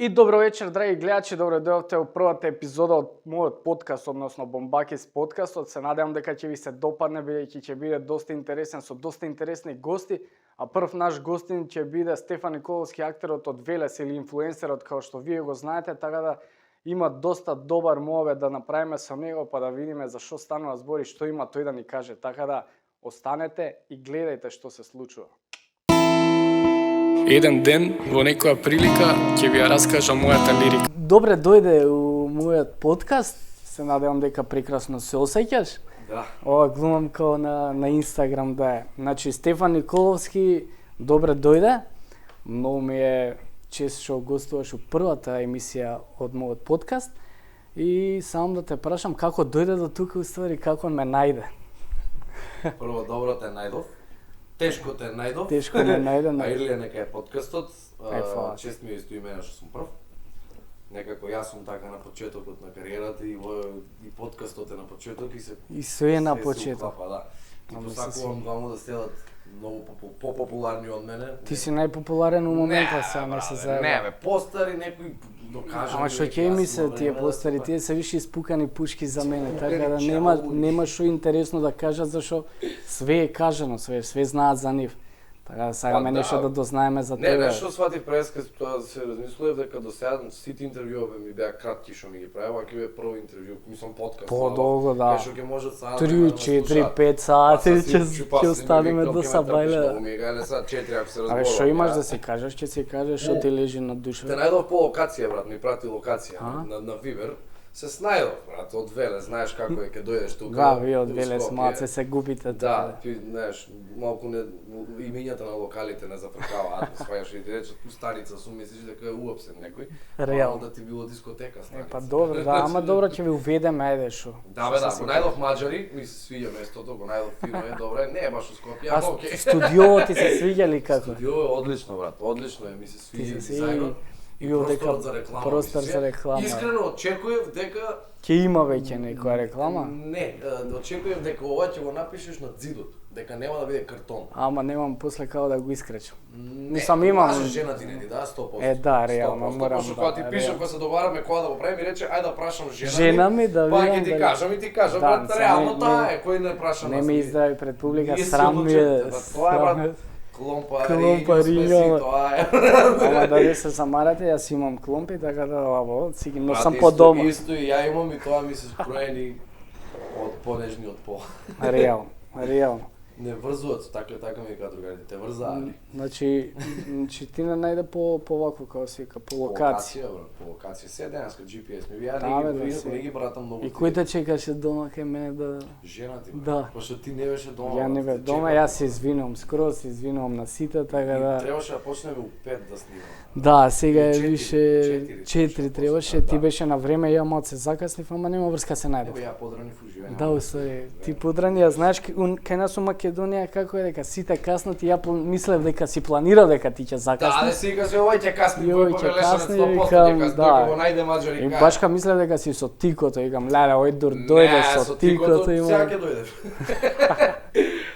И добро вечер, драги гледачи, добро дојдовте во првата епизода од мојот подкаст, односно Бомбакис подкастот. Се надевам дека ќе ви се допадне, бидејќи ќе биде доста интересен со доста интересни гости, а прв наш гостин ќе биде Стефан Николовски, актерот од Велес или инфлуенсерот, како што вие го знаете, така да има доста добар мовет да направиме со него, па да видиме за што станува збор и што има тој да ни каже. Така да останете и гледајте што се случува. Еден ден, во некоја прилика, ќе ви ја раскажам мојата лирика. Добре дојде у мојот подкаст. Се надевам дека прекрасно се осеќаш. Да. Ова глумам као на Инстаграм да е. Значи, Стефан Николовски, добре дојде. Многу ми е чест што гостуваш у првата емисија од мојот подкаст. И само да те прашам како дојде до тука, уствари, како ме најде. Прво, добро те најдов. Тешко те најдов. Тешко ме најде. А Ирлија нека е подкастот. Фала. Чест ми е исто имена што сум прв. Некако јас сум така на почетокот на кариерата и подкастот е на почеток и се се е на се почеток. уклапа, да. И Ама посакувам дваму да станат многу популарни од мене. Ти си најпопуларен у моментот, сега не се заеба. Не, бе, постари некој докажа. Ама што ќе ми се тие постари, тие се више испукани пушки за мене, така да нема што интересно да кажат, зашо све е кажано, све знаат за нив. Така да сакаме нешто да дознаеме за Не, тебе. нешто сватив преска тоа да се размислував дека до сега сите интервјуови ми беа кратки што ми ги правев, а ќе биде прво интервју, мислам подкаст. Подолго, да. Кај што ќе можат саат 3, 4, 5 сати ќе останеме до сабајле. Ми гајле сад 4 ако се разборуваме. Абе што имаш да си кажеш, ќе си кажеш што ти лежи на душа. Те најдов по локација, брат, ми прати локација на Вибер. Се снајдов, брат, од Веле, знаеш како е ќе дојдеш тука. Да, вие од Велес маце се губите Да, тука. ти знаеш, малку не имињата на локалите не зафркаваат, свајаш и ти речат у Станица сум, мислиш дека е уопсен некој. Реално. Да ти било дискотека Станица. Па добро, да, ама добро ќе ви уведеме, ајде шо. Да, бе, да, го најдов Маđари, ми се свиѓа местото, го најдов фино е, добре, не е баш у Скопје, А ама окей. студиото ти се свиѓа ли како? Студио е одлично, брат, одлично е, ми се свиѓа си дизајнот. и дека просторот за реклама. простор мислиш, за реклама. Искрено очекував дека Ќе има веќе некоја реклама? Не, очекував дека ова ќе го напишеш на зидот, дека нема да биде картон. Ама немам после како да го искречам. Не, Мислам, имам. Може жена ти не ти да 100%. Е, да, реално, 100%. морам Пошто да, кога ти пишам, реално. кога се договараме кога да го правим, ми рече ајде да прашам Жена ми да па видам ќе ти дали- кажам и ти кажам, Да, брат, сега реално не- таа е, кој не праша Не нас. ме издај пред публика, Ние си срам ми е. одлучени, тоа е, брат. Кломпари, Кломпариња. тоа е. Ама да не се замарате, јас имам кломпи, така да лаво, си ги носам Брат, по дома. Исто и ја имам и тоа ми се скроени од понежни од пол. Реално, реално. Не врзуваат, така ми кажа другарите, те врзаали. Значи ти не најде по вако како се вика, по локација. Брат, по локација. Се денеска GPS ми вија, Да, бе, да, не ги братам многу. И кој те чекаше дома кај мене да... Жена ти, Да. брат. Пошто ти не беше дома. Ја не брат, бе те дома, чекам. јас се извинувам, скоро се извинувам на сите, така И да... требаше да почнеме у 5 да снимаме. Да, сега е Четири, више четири 4 требаше, да. ти беше на време, ја мот се закаснив, ама нема врска се најдов. Ево ја подрани в уживање. Да, усвари, ти подрани, ја знаеш кај нас у Македонија како е дека сите каснат и ја мислев дека си планирав дека ти ќе Да, закасниш. сега се овој ќе касни, Јој, кој ќе повелеше на касни, 100% викам, ќе касни, да. дека го најде Маđари И кај. баш ка мислев дека си со тикото, викам, леле, ој дур дојде со тикото Сега има. ќе дојдеш.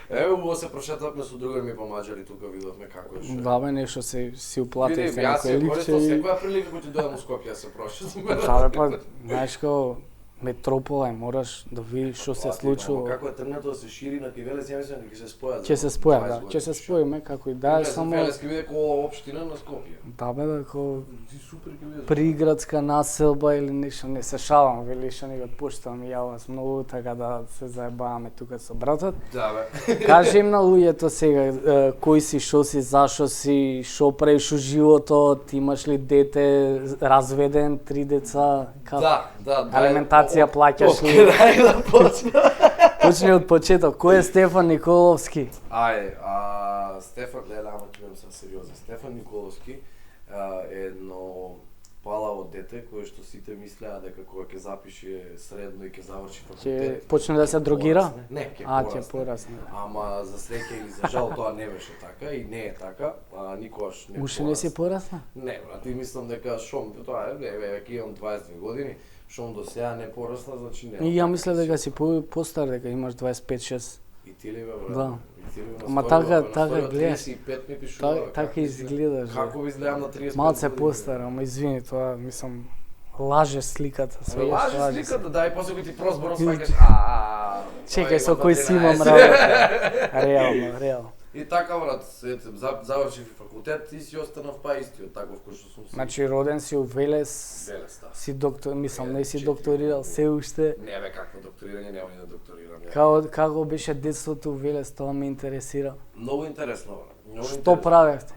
Еве убаво се прошетавме со другари ми по Маđари, тука видовме како е. што е. Да бе, нешто си уплатив Види, се јас се некој користам ликче и... секоја прилика кој ти дојдам у Скопје да се прошетам. Да бе, па, знаеш како, метропола е, мораш да видиш што се случува. Како е тргнато да се шири на Кивелес, ја мислам дека ќе се спојат. Ќе се споја, да, ќе се споиме како и да, само... Кивелес ќе биде како општина на Скопје. Да бе, како Ти супер ќе биде. приградска населба или нешто, не се шалам, вели што не го отпуштам и ја вас многу, така да се заебаваме тука со братот. Да бе. Кажи им на луѓето сега, кој си, шо си, зашо си, шо правиш у животот, имаш ли дете, разведен, 3 деца, како? Да. Алиментација плаќаш ли? Крај да почна. Почни од почеток. Кој е Стефан Николовски? Ајде, Стефан, ама ќе бидам сам сериозен. Стефан Николовски е едно палаво дете кое што сите мислеа дека кога ќе запише средно и ќе заврши Ќе факултет. почне да се дрогира? порасне. Не, ќе Ќе порасне. порасне. Ама за среќа или за жал тоа не беше така и не е така, никогаш не. Уште не си порасна? Не, брат, и мислам дека шом, тоа е, веќе имам 22 години, шом до сега не порасна, значи не. И ја мислев дека си постар, дека имаш 25-6. И ти ли бе, брат? Да. И ти ли бе, на Ама сторија, така- бе, на така сторија гледаш. 35 ми пишува. Така изгледаш. Како ви изгледам на 35 Малце години? постар, ама извини, тоа мислам лаже сликата, све Лажи лаже сликата, да, и после кој ти прозборно сваќаш, Чекај, со има кој си имам 12. работа. Реално, реално. И така, брат, завршив факултет и си останав па истиот, таков кој што сум си. Значи роден си у Велес, Велес, да. си доктор, мислам, не си 4 докторирал години. се уште. Не бе, какво докторирање, нема ни да докторирам. Како беше детството у Велес, тоа ме интересира. Многу интересно, брат. Многу Што интересно. правевте?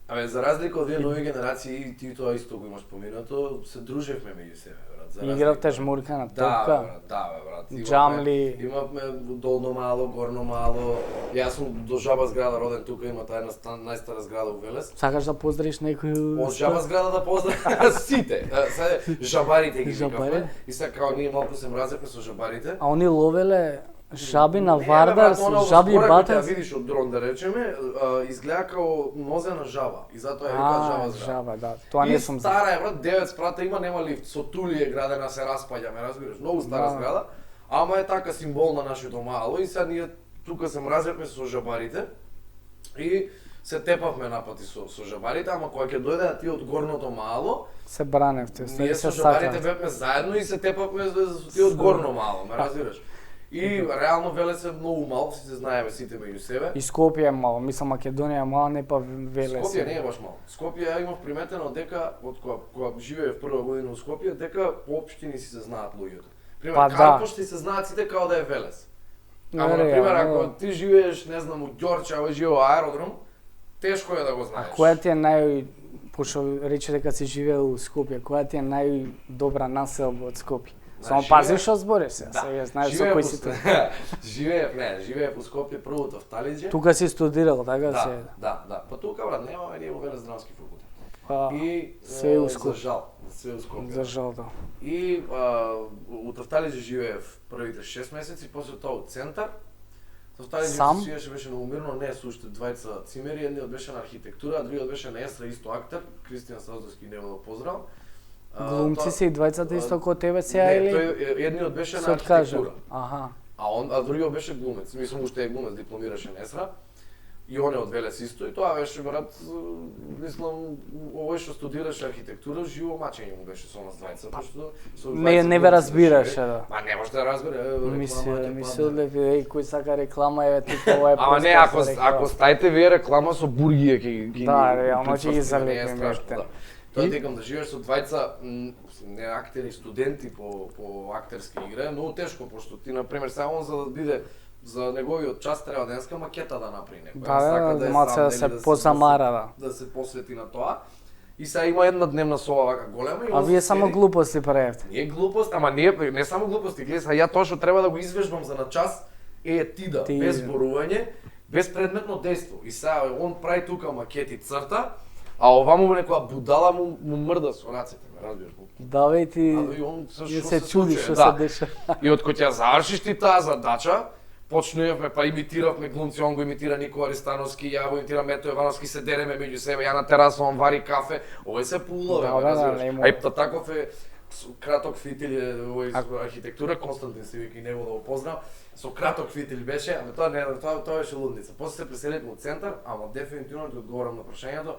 Абе, за разлика од вие нови генерации, ти тоа исто го имаш поминато, се дружевме меѓу себе, брат. За Игравте разлика- жмурка на Да, топка? брат, да, бе, брат. Джамли. Имавме долно мало, горно мало. Јас сум до Жаба зграда роден тука, има таа една најстара зграда у Велес. Сакаш да поздравиш некој? Од Жаба зграда да поздравам сите. Сега жабарите ги Жабари? викавме. И сега као ние малку се мразевме со жабарите. А они ловеле жаби на Не, бе, Вардар, брат, со она жаби во скора кој ќе ја батец? видиш од дрон да речеме, изгледа као нозе на жаба и затоа ја викаат жаба зграда. жаба, да. Тоа не И сум стара е, брат, 9 спрата има, нема лифт, со тули е градена, се распаѓа, ме разбираш, многу стара Да. зграда, ама е така символ на нашето мало и сега ние тука се мразевме со жабарите и се тепавме напати со жабарите, ама кога ќе дојде ти од горното мало, се браневте, ние се со жабарите сакавте. бевме заедно и се тепавме со ти од горно мало, ме разбираш. И реално Велес е многу мал, се знаеме сите меѓу себе. И Скопје е мало, мислам Македонија е мала, не па Велес. Скопје не е баш мал. Скопје имав приметено дека од кога живеев прва година во Скопје, дека по општини си се знаат луѓето. Пример, Па да. Карпош ти се знаат сите као да е Велес. Ама на пример ако ти живееш, не знам, у Ѓорче, а живее во аеродром, тешко е да го А знаеш. која ти е пошто рече дека си живеел у Скопје, која ти е најдобра населба од Скопје? Само пази што збориш се, сега знаеш со кој си тоа. Живеев у Скопје прво в Талиџе. Тука си студирал, така се. Да. Па тука брат немаме ние во Велес здравски факултет. Па, И све у за Скопје. жал, све у Скопје. За жал, да. И у Тавталиџе живеев првите 6 месеци, после тоа у центар. Тавталиџе Сам? се свиеше, беше многу мирно, не се уште двајца цимери, едниот беше на архитектура, а другиот беше на естра, исто актер, Кристијан Саздовски, него да поздрав. Глумци се и двајцата исто како тебе сега Не, или? тој едниот беше се на откажа? архитектура. Аха. А другиот беше глумец, мислам уште е глумец, дипломираше на естра. И он е од Велес исто и тоа беше брат, мислам, овој што студираше архитектура, живо мачење му беше со нас двајца, пошто со Не ве разбираше, да. Ма не може да разбере. Мислеле ви, кој сака реклама е тука ова е. Ама не, ако стаите вие реклама со бургија ќе Да, реално ќе ги не е залепиме страшно, ефтин. да. Тоа декам да живееш со двајца не актери, студенти по актерски игра, многу тешко пошто ти на пример сега он за да биде за неговиот час треба денска макета да направи некој. Да, малце да се позамара, да се посвети на тоа. И сега има една дневна соба вака голема и А он вие се само седи- глупости правевте. Не е глупост, ама не само глупости, гледај сега ја тоа што треба да го извежбам за на час е тида, Ти, без да. зборување, без предметно дејство. И сега он прави тука макети црта, а оваму некоја будала му мрда со рацете, ме разбираш? Да, бе, ти А и он се не што се чуди случи, што да. се деша. И од кога ќе ја завршиш ти таа задача, почнувме па имитиравме глумци, он го имитира Никола Аристановски, ја го имитирам Мето Јовановски, се дереме меѓу себе, ја на тераса, он вари кафе, овој се пулове, Да, ме да, разбираш. нема. А и таков е краток фитил е овој архитектура, Константин се вика и него да го поздрав. Со краток фитил беше, ама тоа не, тоа беше лудница. После се преселивме во центар, ама дефинитивно да одговорам на прашањето,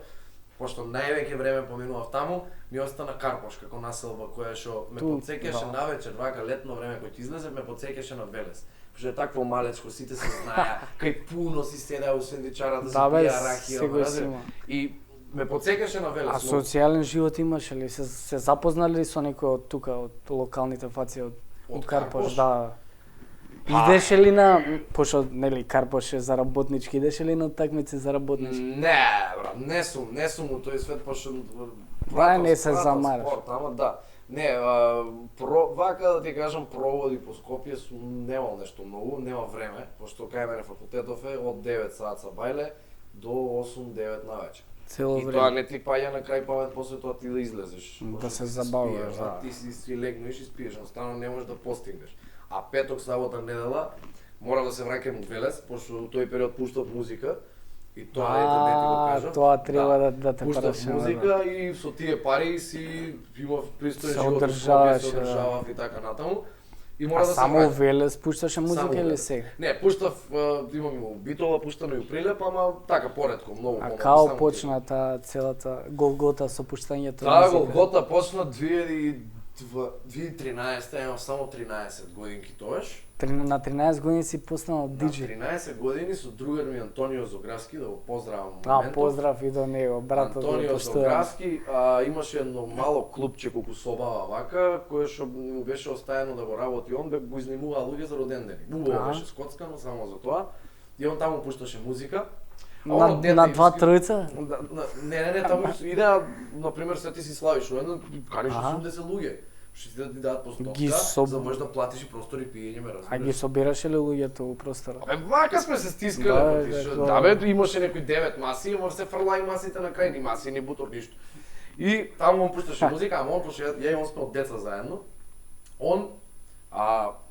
пошто највеќе време поминував таму, ми остана Карпош како населба која што ме Ту, потсеќаше да. навечер, вака летно време кој ќе излезе, ме потсеќаше на Велес. Пошто е такво малечко, сите се знаеа, кај пуно си седеа у сендичара да се Да, бе, пија ракија, се го ме си разбираш? има. И ме потсеќаше на Велес. А социјален живот имаше ли? Се запознали ли со некој од тука, од локалните фаци од Карпош? Карпош? Да. Идеше ли на, пошто нели Карпош е за работнички, идеше ли на такмици за работнички? Не, брат, не сум у тој свет, пошто Не се пратам замараш. спорт, ама да. Не, вака да ти кажам, проводи по Скопје сум немал нешто многу, нема време, пошто кај мене факултетов е од 9 саат са бајле до 8-9 навечер. Цело И тоа време. не ти паѓа на крај памет после тоа ти да излезеш. Да Пошто се ти забавуваш, спиеш, да. Ти си легнеш и спиеш, едноставно не можеш да постигнеш. А петок, сабота, недела мора да се враќам у Велес, пошто у тој период пуштав музика. И тоа е да не ти го кажам. Тоа треба да те Пуштав прашам. музика и со тие пари си имав пристоен Се живот, одржаваш, се одржавав и така натаму. И мора А да се само враќа. Велес пушташе Само музика или Велес. сега? Не, пуштав, имам и Битола, пуштано и у Прилеп, ама така поретко, многу А помалку, као само почна таа целата Голгота со пуштањето Таа музика? Голгота почна 2013, имам само 13 годинки тоаш. На 13 години си постанал На диџеј. 13 години со другар ми Антонио Зографски, да го поздравам А, моментов. поздрав и до него, братот. го Антонио поштувам. Зографски имаше едно мало клубче колку собава вака, кое што му беше оставено да го работи он, го изнимуваа луѓе за родендени. Убаво Аха. беше скоцкано само за тоа. И он таму пушташе музика. А На, оно дете на два иски- тројца? Не, таму идеа, например, се ти си славиш едно, каниш Аха. 80 луѓе. Што ти да ти дадат по Ги стопка, соб- за можеш да платиш и простор и пиење, ме А ги разбираш. собираше ли луѓето у просторот? Абе, вака сме се стискале, Да, брати, што- да. да бе, имаше некои 9 маси, ама се фрла и масите на крај, ни маси, ни бутор, ништо. И таму он пушташе музика, ама он пушташе, ја и он сме од деца заедно. Он,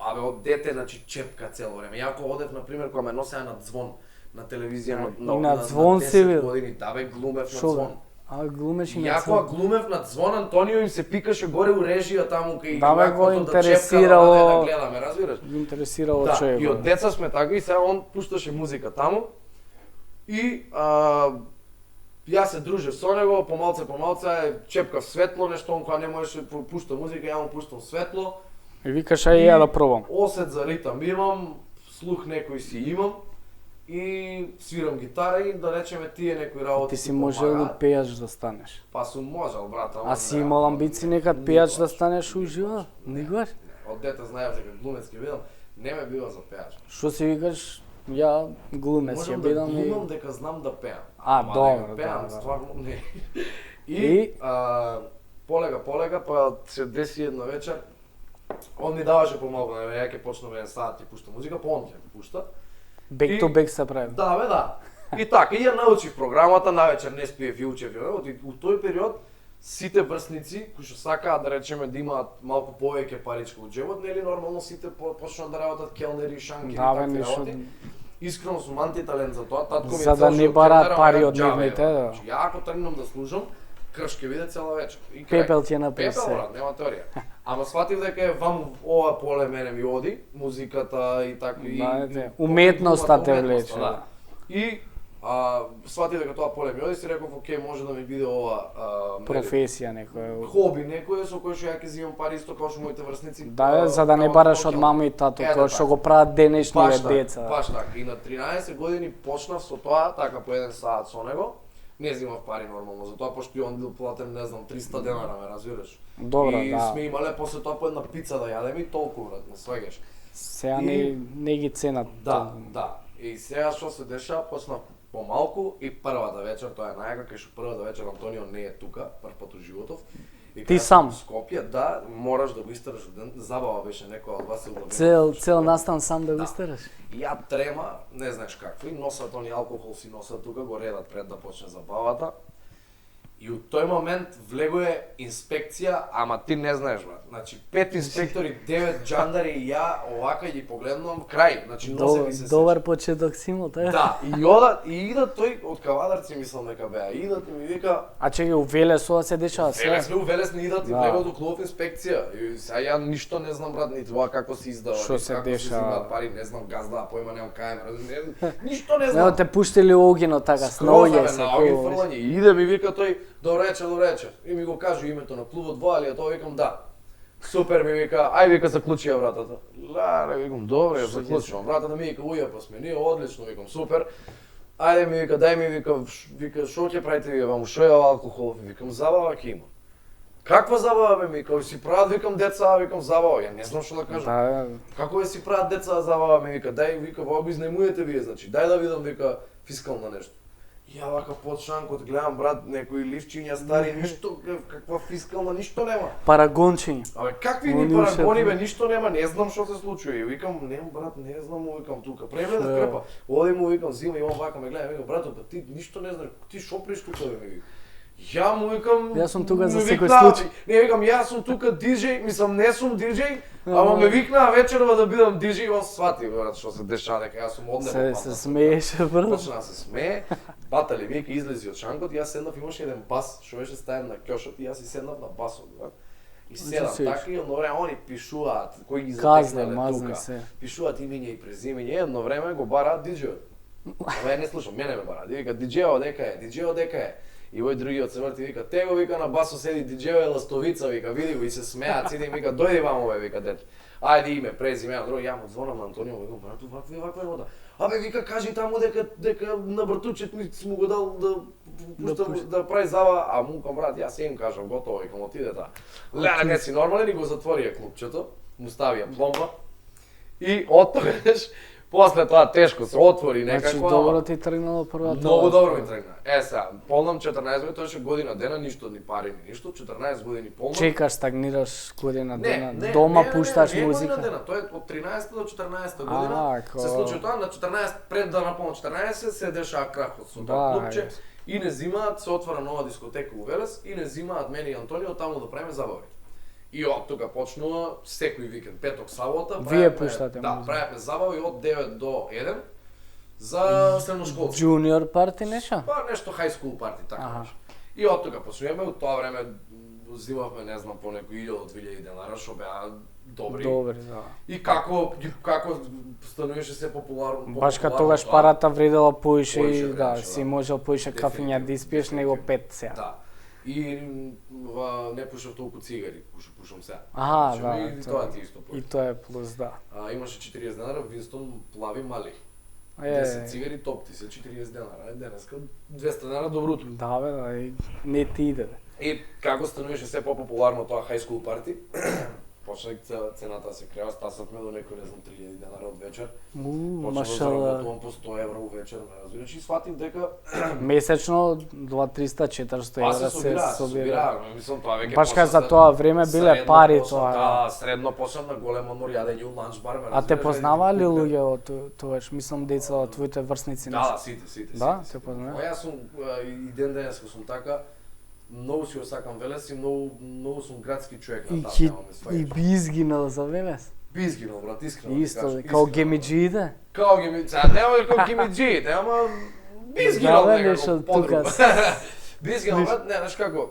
абе, од дете, значи, чепка цело време. Ја ако одев, например, кога ме носеа на звон на телевизија, И на звон си 10 бил? години, да бе, глумев на Шо бе? звон. А глумеш и на Ја кога глумев на звон, Антонио им се пикаше горе у режија таму кај Да, бе, го јакото интересирало. чепка, да гледаме, разбираш? Ги интересирало Да, човекот. и од деца сме така и сега он пушташе музика таму и јас се дружев со него, помалце чепкав светло, нешто он кога не можеше пушта музика, ја му пуштам светло. И викаш ај ја да пробам. Осет за ритам имам, слух некој си имам и свирам гитара и да речеме тие некои работи. Ти си ми можел ли помагаат. пејач да станеш? Па сум можел, брат, ама А си не, имал амбиции некад пејач да никогаш. станеш уживо? Никогаш? Од дете знаев дека глумец ќе бидам, не ме бива за пејач. Што си викаш? Ја глумец ќе Можам да бидам и... глумам дека знам да пеам. А, Ама добро, дека пеам, да. стварно не. И? Полега, па се деси една вечер, он ми даваше помалку, ја ќе почнам еден саат ти пушта музика, па он ќе ми пушта. Бек И- то бек се прави. Да, бе, да. И така, и ја научив програмата, навечер не спиев и учев, и у тој период сите врсници кои што сакаат да речеме да имаат малку повеќе паричка од джебот, нели нормално сите почнаа да работат келнери, шанкери, Да, бе, такви нешто... работи. Искрено сум антиталент за тоа, татко ми За да цел не живот бараат келнер, пари ама од џабе, нивните, бе. да. Значи, ја ако тргнам да служам, крш ќе биде цела вечер. И крај. Пепел ти е на Пепел, пресе. брат, нема теорија. Ама сватив дека е вам ова поле мене ми оди, музиката и така и Да, ете, уметноста те уметноста, влече, да. И сватив дека тоа поле ми оди, си реков, окей, може да ми биде ова нели, Професија некоја. хоби некој со кој што ја ќе земам пари исто како што моите врсници. Да, за да не како бараш од покел. мама и тато, Ете тоа што така. го прават денешниве Баш така, деца. Баш така. И на 13 години почнав со тоа, така по еден саат со него. Не земав пари нормално, затоа пошто и он бил платен, не знам, 300 денара, ме разбираш. Добро, и да. сме имале после тоа по една пица да јадеме и толку, брат, не сваѓаш. Сега И- не ги ценат. Да, да. И сега што се деша, почнав помалку и првата вечер, тоа е најака, кај што првата вечер Антонио не е тука, прв пат у животов. И Ти кај сам? сум во Скопје, да, мораш да го истераш ден, забава беше некоја од вас се удобно. Цел настан сам да го истераш. И ја трема, не знаеш какви, носат они алкохол си носат тука, го редат пред да почне забавата. И у тој момент влегое инспекција, ама ти не знаеш, брат. Значи 5 инспектори, 9 джандари и ја овака ги погледнувам крај. Значи носе ми се Добар почеток си имал, тоа е. Да, и одат и идат тој од Кавадарци мислам дека беа. Идат и ми вика, А чеки, у Велесова се дешава се. велес у велес не идат и Да. влегат у клуб инспекција. И сега ја ништо не знам брат, ни тоа како се издава, Шо ни се како дешава. земаат пари, не знам газда, појма немам камера, ништо не Не, знам. те пуштили огино така, сноѓе се. на оги ко- фрлање. И иде ми вика тој, добро вечер. И ми го кажу името на клубот во Алија, тоа викам да. Супер ми вика, ај вика заклучија вратата. Леле, викам, добро, ја заклучувам вратата, ми вика, уја па сме ние, одлично, викам, супер. Ајде ми вика, дај ми вика, шо ќе правите вие ваму, шо е ова алкохол? Викам, забава ќе има. Каква забава бе ми, вика, си прават, викам, деца, викам, забава, ја не знам што да кажам. Да, Како си прават деца забава ми вика, дај вика, во го изнемуете вие, значи, дај да видам вика фискално нешто. И ја вака под шанкот гледам брат некои ливчиња стари, ништо каква фискална, ништо нема. парагончиња. Абе какви ни Они парагони уште- бе, ништо нема, не знам што се случува. И викам, не брат, не знам, му викам тука. Прегледа Што? крпа. Оди му викам, зима и он вака ме гледа, викам, брато, па ти ништо не знаеш, ти шо приш тука бе, ми вика. Ја му викам, Јас сум тука за ме секој викна- случај. Не викам, јас сум тука диџеј, мислам не сум диџеј, ама Ама- ме викнаа вечерва да бидам диџеј, и он свати брат што се дешава дека јас сум однебо. Се смееше, брат. Почна да се смее, батали вика излези од шанкот, јас седнав, имаше еден бас, што беше ставен на ќошот и јас си седнав на басот, брат. И седам сеќаш. така и едно време они пишуваат, кои ги Казне, затекнале мазне тука. се. Пишуваат имиња и презимиња, едно време го бара диџејот. Ама ја не слушам, мене ме бара. Вика диџејот дека е, диџејот дека е. И овој другиот се врти вика, те го вика на басо седи диџејот е ластовица, вика, види го и се смеат, сиди и вика, дојди вамо бе, вика дете. Ајде име, презиме, а други, ја му звонам на Антонио, викам, брато, ваква работа. Абе, вика, кажи таму дека на братучет ми му го дал да прави зава, а му кам брат, јас им кажам, готово, викам, отиде таа. Леле, не си нормален и го затворија клупчето, му ставија пломба. И оттогаш, после тоа тешко се отвори некако. Значи добро ти тргнало првата. Многу добро ми тргна. сега, полнам 14 години, тоа беше година дена, ништо ни пари ни ништо, 14 години полнам. Чекаш, стагнираш година дена, дома пушташ не, музика. година дена, тоа е од 13 до 14 година. Се случи тоа на 14 пред да наполнам 14 се дешава крахот со тоа клубче и не зимаат, се отвара нова дискотека у Велес и не зимаат мене и Антонио таму да правиме забави. И од тука почнува секој викенд, петок, сабота, Вие пуштате да, музика. правиме забави од 9 до 1 за средношколци. Junior парти нешто? Па нешто high school парти, така беше. И од тука почнуваме, од тоа време зимавме, не знам, по некои 1000-2000 денара, што беа добри. Добри, да. И како стануваше се популарно. Баш кога тогаш парата вредела поише Поише и да, вредеше, си да. можел поише кафења да испиеш него 5 сега. Да. И не пушав толку цигари, пушам сега. Аха, Значи, да. И тоа ти исто И поише. тоа е плюс, да. Имаше 40 денара, Винстон плави мали. Е, 10 цигари топ ти се 40 денара. Денеска 200 денара добруто. да бе, да, и не ти иде. И како стануваше се популарно тоа high school парти, почна цената се крева, стасавме до некој, не знам, 3000 денара од вечер. Почнав да Машала. заработувам по 100 евро вечер, ме разбираш, и сватив дека Месечно 200-300-400 па евра се се собира, собира. мислам тоа веќе Баш почна за се- тоа време биле средно пари почна, тоа. Да, средно почна на голем одмор јадење у ланч бар, ме А те разбираш, познаваа ли купка. луѓе од тогаш, мислам деца од твоите врсници Да, нешто? да, сите. Да, сите. те познаваа? Па јас сум и ден денеска сум така, многу си го сакам Велес и многу сум градски човек на И таа ки тема, ме сваѓаш. и би изгинал за Велес. Би изгинал, брат, искрено ти Исто, кажам, као искрено, гемиџиите. Као ги сега нема како гимиџиите, ама би изгинал Да, бе, некако нешто подруга. тука. Би изгинал, брат, не, знаеш како,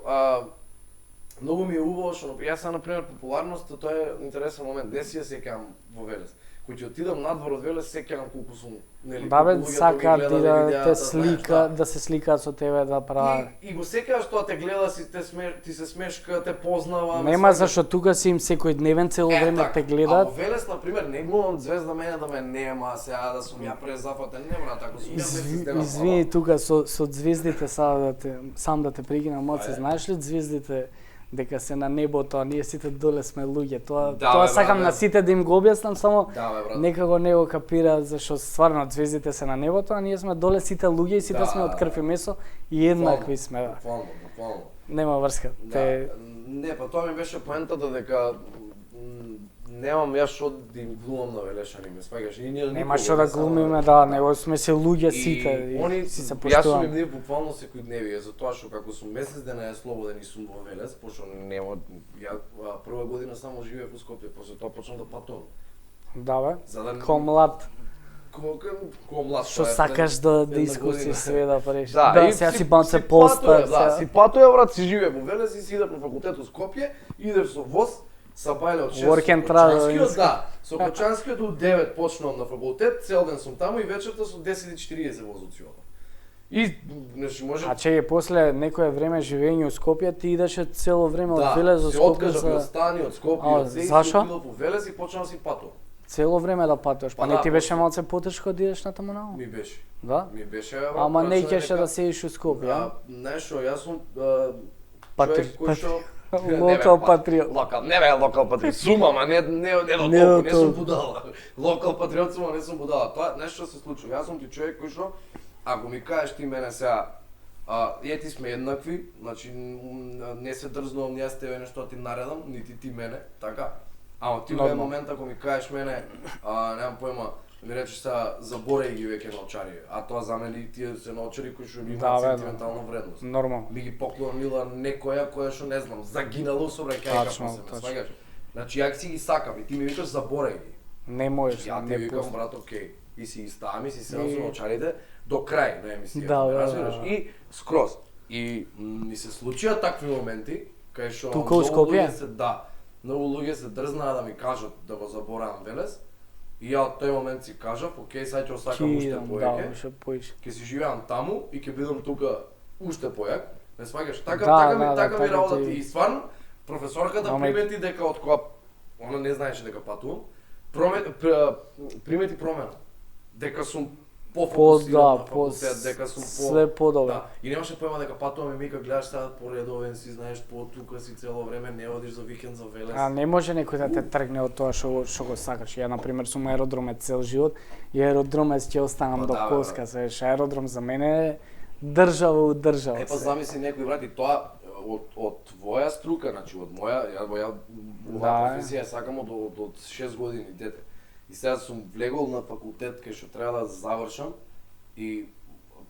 многу ми е убаво што јас сам на пример популарноста, тоа е интересен момент, де си ја сеќавам во Велес. Кој ќе отидам надвор од Велес, сеќавам колку сум, нели, Да бе, колку луѓето ги сакаат гледале и да видеата, те знаеш, слика, да се сликаат со тебе, да прават. И го сеќаваш тоа, те гледа, ти се смешка, те познава. ме Нема сваќаш. зашто тука си им секој дневен цело време така. те А гледаат. во Велес, на пример, не гледам звезда мене да ме нема, сега да сум ја презафатен, не брат, ако сум ја месец Извини тука со звездите сам да те прекинам моце, Ајде. знаеш ли звездите дека се на небото, а ние сите доле сме луѓе. Тоа Да, тоа бе, сакам брат, на да. сите да им го објаснам, само Да, бе, брат. некако не го капира зашто стварно звездите се на небото, а ние сме доле сите луѓе и сите Да, сме од крв и месо и еднакви сме. Да. Буквално. Нема врска. Те Да. Не, па тоа ми беше поентата дека немам јас што да им глумам на Велешани, ме сваѓаш. И ние нема никога што да не само- глумиме, да, него сме се луѓе И сите они, си се јас сум поштуваме. им нив буквално секој дневие, затоа што како сум месец дена е слободен и сум во Велес, пошто нема, ја прва година само живеев у Скопје, после тоа почнав да патувам. Да бе. За да Ко млад, Ко млад. што тоа е сакаш пред да една искусиш година. све да правиш. Да, и сега си- си бамце си поста. патуе, Да, сега. си патуе, брат, си живее во Велес и си идеш на факултет у Скопје, идеш со воз, са бајле од 6 Work and travel, Кочанскиот, да. Со Кочанскиот у 9 почнувам на факултет, цел ден сум таму и вечерта со 10:40 возот си одам. И значи може А че после некое време живење у Скопје, ти идеше цело време од да, Велес до се Скопје откажав и од за стани, од Скопје, А, од се и зашо? отидов у Велес и почнав да си патувам. цело време да патуваш. Па Па не да, ти беше после. малце потешко да идеш на таму нао? Ми беше. Да? Ми беше, брат, Ама не прашање ќеше дека- да седиш у Скопје, а? Знаеш што, јас сум Патри- човек кој што Локал патриот. Локал, не бе локал патриот, сум, ама не до Не толку, до не сум толку. будала. Локал патриот сум, а не сум будала. Тоа нешто се случува. Јас сум ти човек кој што ако ми кажеш ти мене сега ти сме еднакви, значи не се дрзнувам ни јас тебе нешто да ти наредам, нити ти мене, така? Ама ти во еден Нормално. момент ако ми кажеш мене, немам појма, ми речеш сега забореј ги веќе научари, а тоа за мене тие се научари кои што Да, имаат бе, да. сентиментална вредност. Нормално. Ми ги поклонила некоја која што не знам, загинала со браќајка Тачно, после, ме тачно. сваѓаш? Значи ја си ги сакам и ти ми викаш забореј ги. Не можеш, Ја ти не викам пусти. брат, окей. И си ги ставам и си се И- со научарите до крај на емисијата. Да, ме да, разбираш? да. И скроз. И ми се случија такви моменти кај што Тука у Скопје? Многу луѓе се дрзнаа да ми кажат да го заборавам Велес. И ја од тој момент си кажав, окей, сега ќе осакам уште поеќе. уште поише. Ќе си живеам таму и ќе бидам тука уште појак. Не сваќаш, така ми работат и стварно професорката примети дека од кога она не знаеше дека патувам, примети промена. Дека сум пофокусиран на факултет, дека сум све подобро. Да, и немаше поема дека патувам и ми ка гледаш сега поредовен си, знаеш, тука си цело време, не одиш за викенд за Велес. А не може некој да те тргне од тоа што го сакаш. Ја на пример сум аеродромец цел живот и аеродромец ќе останам до коска, знаеш, аеродром за мене е држава у држава. Па замисли некој брат и тоа од твоја струка, значи од моја, ја професија сакам од 6 години дете. И сега сум влегол на факултет кај што треба да завршам и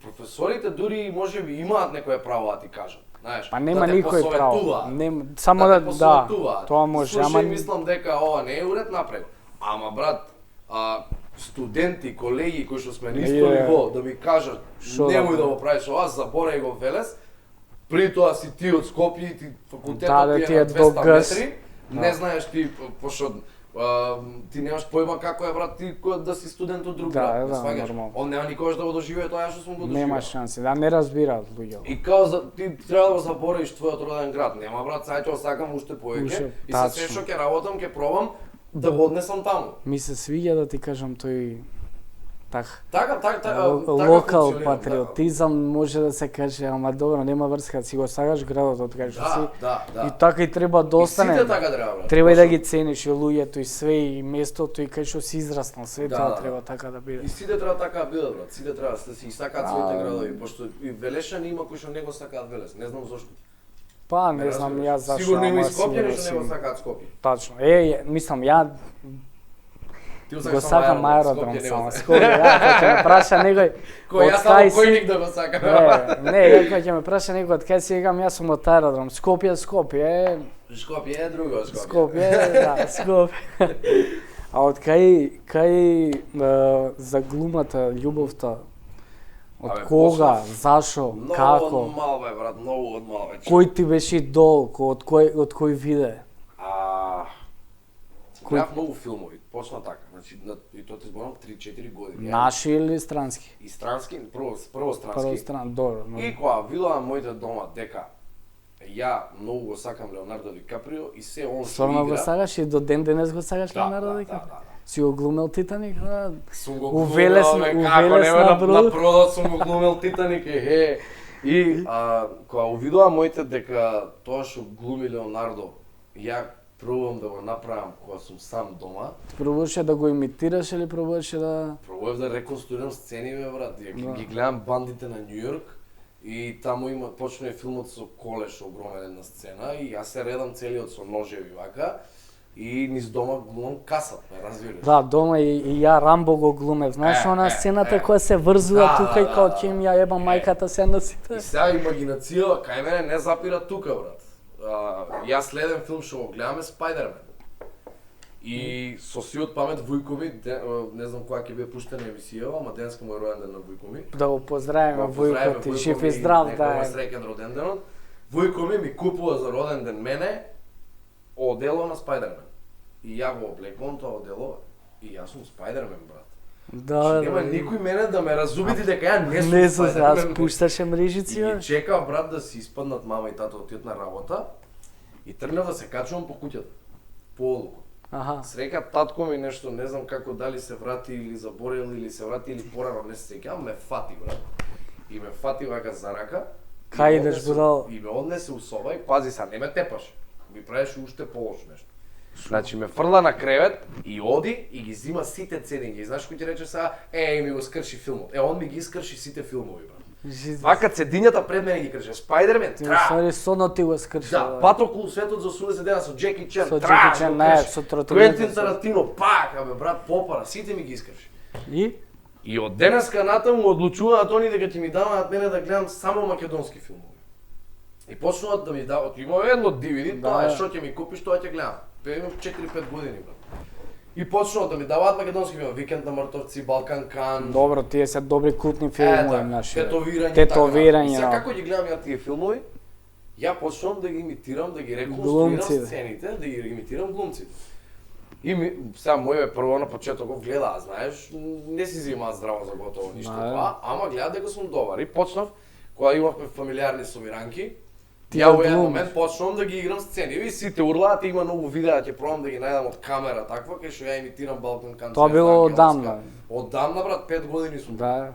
професорите дури можеби имаат некое право да ти кажат, знаеш. Па нема никој право. Само да тоа може, ама мислам дека ова не е уред напред. Ама брат, студенти, колеги кои што сме на исто ниво да ми кажат немој да го правиш ова, заборај го Велес. При тоа си ти од Скопје и ти факултетот ти е на 200 метри, не знаеш ти пошто ти немаш појма како е брат ти да си студент од друг град, не сваѓаш. Он нема никогаш да го доживее тоа што сум го доживеал. Нема шанси, да не разбираат луѓе. И као ти треба да го заборавиш твојот роден град. Нема брат, сега ќе сакам уште поеќе и се што ќе работам, ќе пробам да го однесам таму. Ми се свиѓа да ти кажам тој Така локал патриотизам може да се каже, ама добро, нема врска, си го сагаш градот од кај што си. И така и треба да остане. Сите така треба. Треба и да ги цениш и луѓето и све и местото и кај што си израснал, све тоа треба така да биде. И сите треба така да бидат, брат. Сите треба да си сакаат своите градови, пошто и Велешани има кои што не го сакаат Велес. Не знам зошто. Па не знам јас зашто. Сигурно има и Скопје што не го сакаат Скопје. Тачно. Мислам ја го сакам аеродром само Скопје, ќе ме праша некој кој јас само којник да го сакам. Не, ќе ме праша некој од кај си викам јас сум од аеродром. Скопје Скопје е друго Скопје. Скопје, да, Скопје. А од кај за глумата, љубовта, од кога, зашо, како? Многу од мал бе, брат, многу од мал бе. Кој ти беше идол, од кој виде? Гледав многу филмови, почна така, значи и тоа ти зборам 3-4 години. Наши или странски? И странски, прво странски. Прво добро. И кога видовам моите дома дека ја многу го сакам Леонардо Ди Каприо и се он што игра. Стварно го сакаш и до ден денес го сакаш Леонардо Ди Каприо? Си го глумел Титаник? Сум го глумел, како нема на продот сум го глумел Титаник, И кога увидувам моите дека тоа што глуми Леонардо, ја пробувам да го направам кога сум сам дома. Пробуваше да го имитираш или пробуваше да... Пробував да реконструирам сцени, бе, брат. Ги гледам бандите на Њу Йорк и таму почнува филмот со колеш огромен една сцена и јас се редам целиот со ножеви вака и низ дома глумам касат, ме разбираш. Да, дома и ја Рамбо го глумев. Знаеш она сцената која се врзува тука и као ќе им ја еба мајката се на сите. И сега имагинацијава кај мене не запира тука, брат. Јас следен филм што го гледаме Спајдермен. И со сиот памет Вујко ми, не знам кога ќе биде пуштена емисија, ама денеска му е роден ден на Вујко ми. Да го поздравиме Вујко, ти жив и здрав да е. Нека среќен роден денот. Вујко ми купува за роден ден мене одело на Спајдермен. И ја го облекувам тоа одело и јас сум Спајдермен, брат. Да, нема никој мене да ме разубеди дека ја не сум Спајдермен. Не, спушташе мрежици. И чекав брат да си испаднат мама и тато отидат на работа и тргнав да се качувам по куќата. По одлука. Срека татко ми нешто, не знам како дали се врати или заборел или се врати или порано, не се сеќавам, ме фати брат. И ме фати вака за рака. Кај идеш будал? И ме однесе у соба и пази са, не ме тепаше. Ми правеше уште полошо нешто. Значи ме фрла на кревет и оди и ги зима сите цединги. И знаеш кој ти рече сега, ми го скрши филмот. Он ми ги искрши сите филмови, брат. Вака цедињата пред мене ги крше. Спајдермен, тра! Соно ти го скрши. Да, пат околу светот за 80 дена со Джеки Чен, со Джеки Чен, со тротинет. Квентин Тарантино, пак, брат, попара, сите ми ги искрши. И од денеска натаму одлучуваат они дека ќе ми даваат мене да гледам само македонски филмови. И почнуваат да ми даваат, има едно DVD, тоа е што ќе ми купиш, тоа ќе гледам. Имам 4-5 години, брат. И почнуваат да ми даваат македонски филми, Викенд на мртовци, Балкан Кан. Добро, тие се добри култни филмови наши. Тетовирање. Тетовирање. Сега како ги гледам ја тие филмови? ја почнувам да ги имитирам, да ги Глумците. реконструирам сцените, да ги имитирам глумците. И сега моје прво на почетоков гледаа, знаеш, не си зимаат здраво за готово ништо тоа, ама гледа дека сум добар. И почнав, кога имавме фамилиарни сумиранки, ја во еден момент почнувам да ги играм сцени. И сите урлаат, има многу видеа, ќе пробам да ги најдам од камера таква, кај што ја имитирам Балкан Канцер. Тоа било одамна. Одамна, брат, 5 години сум. Да.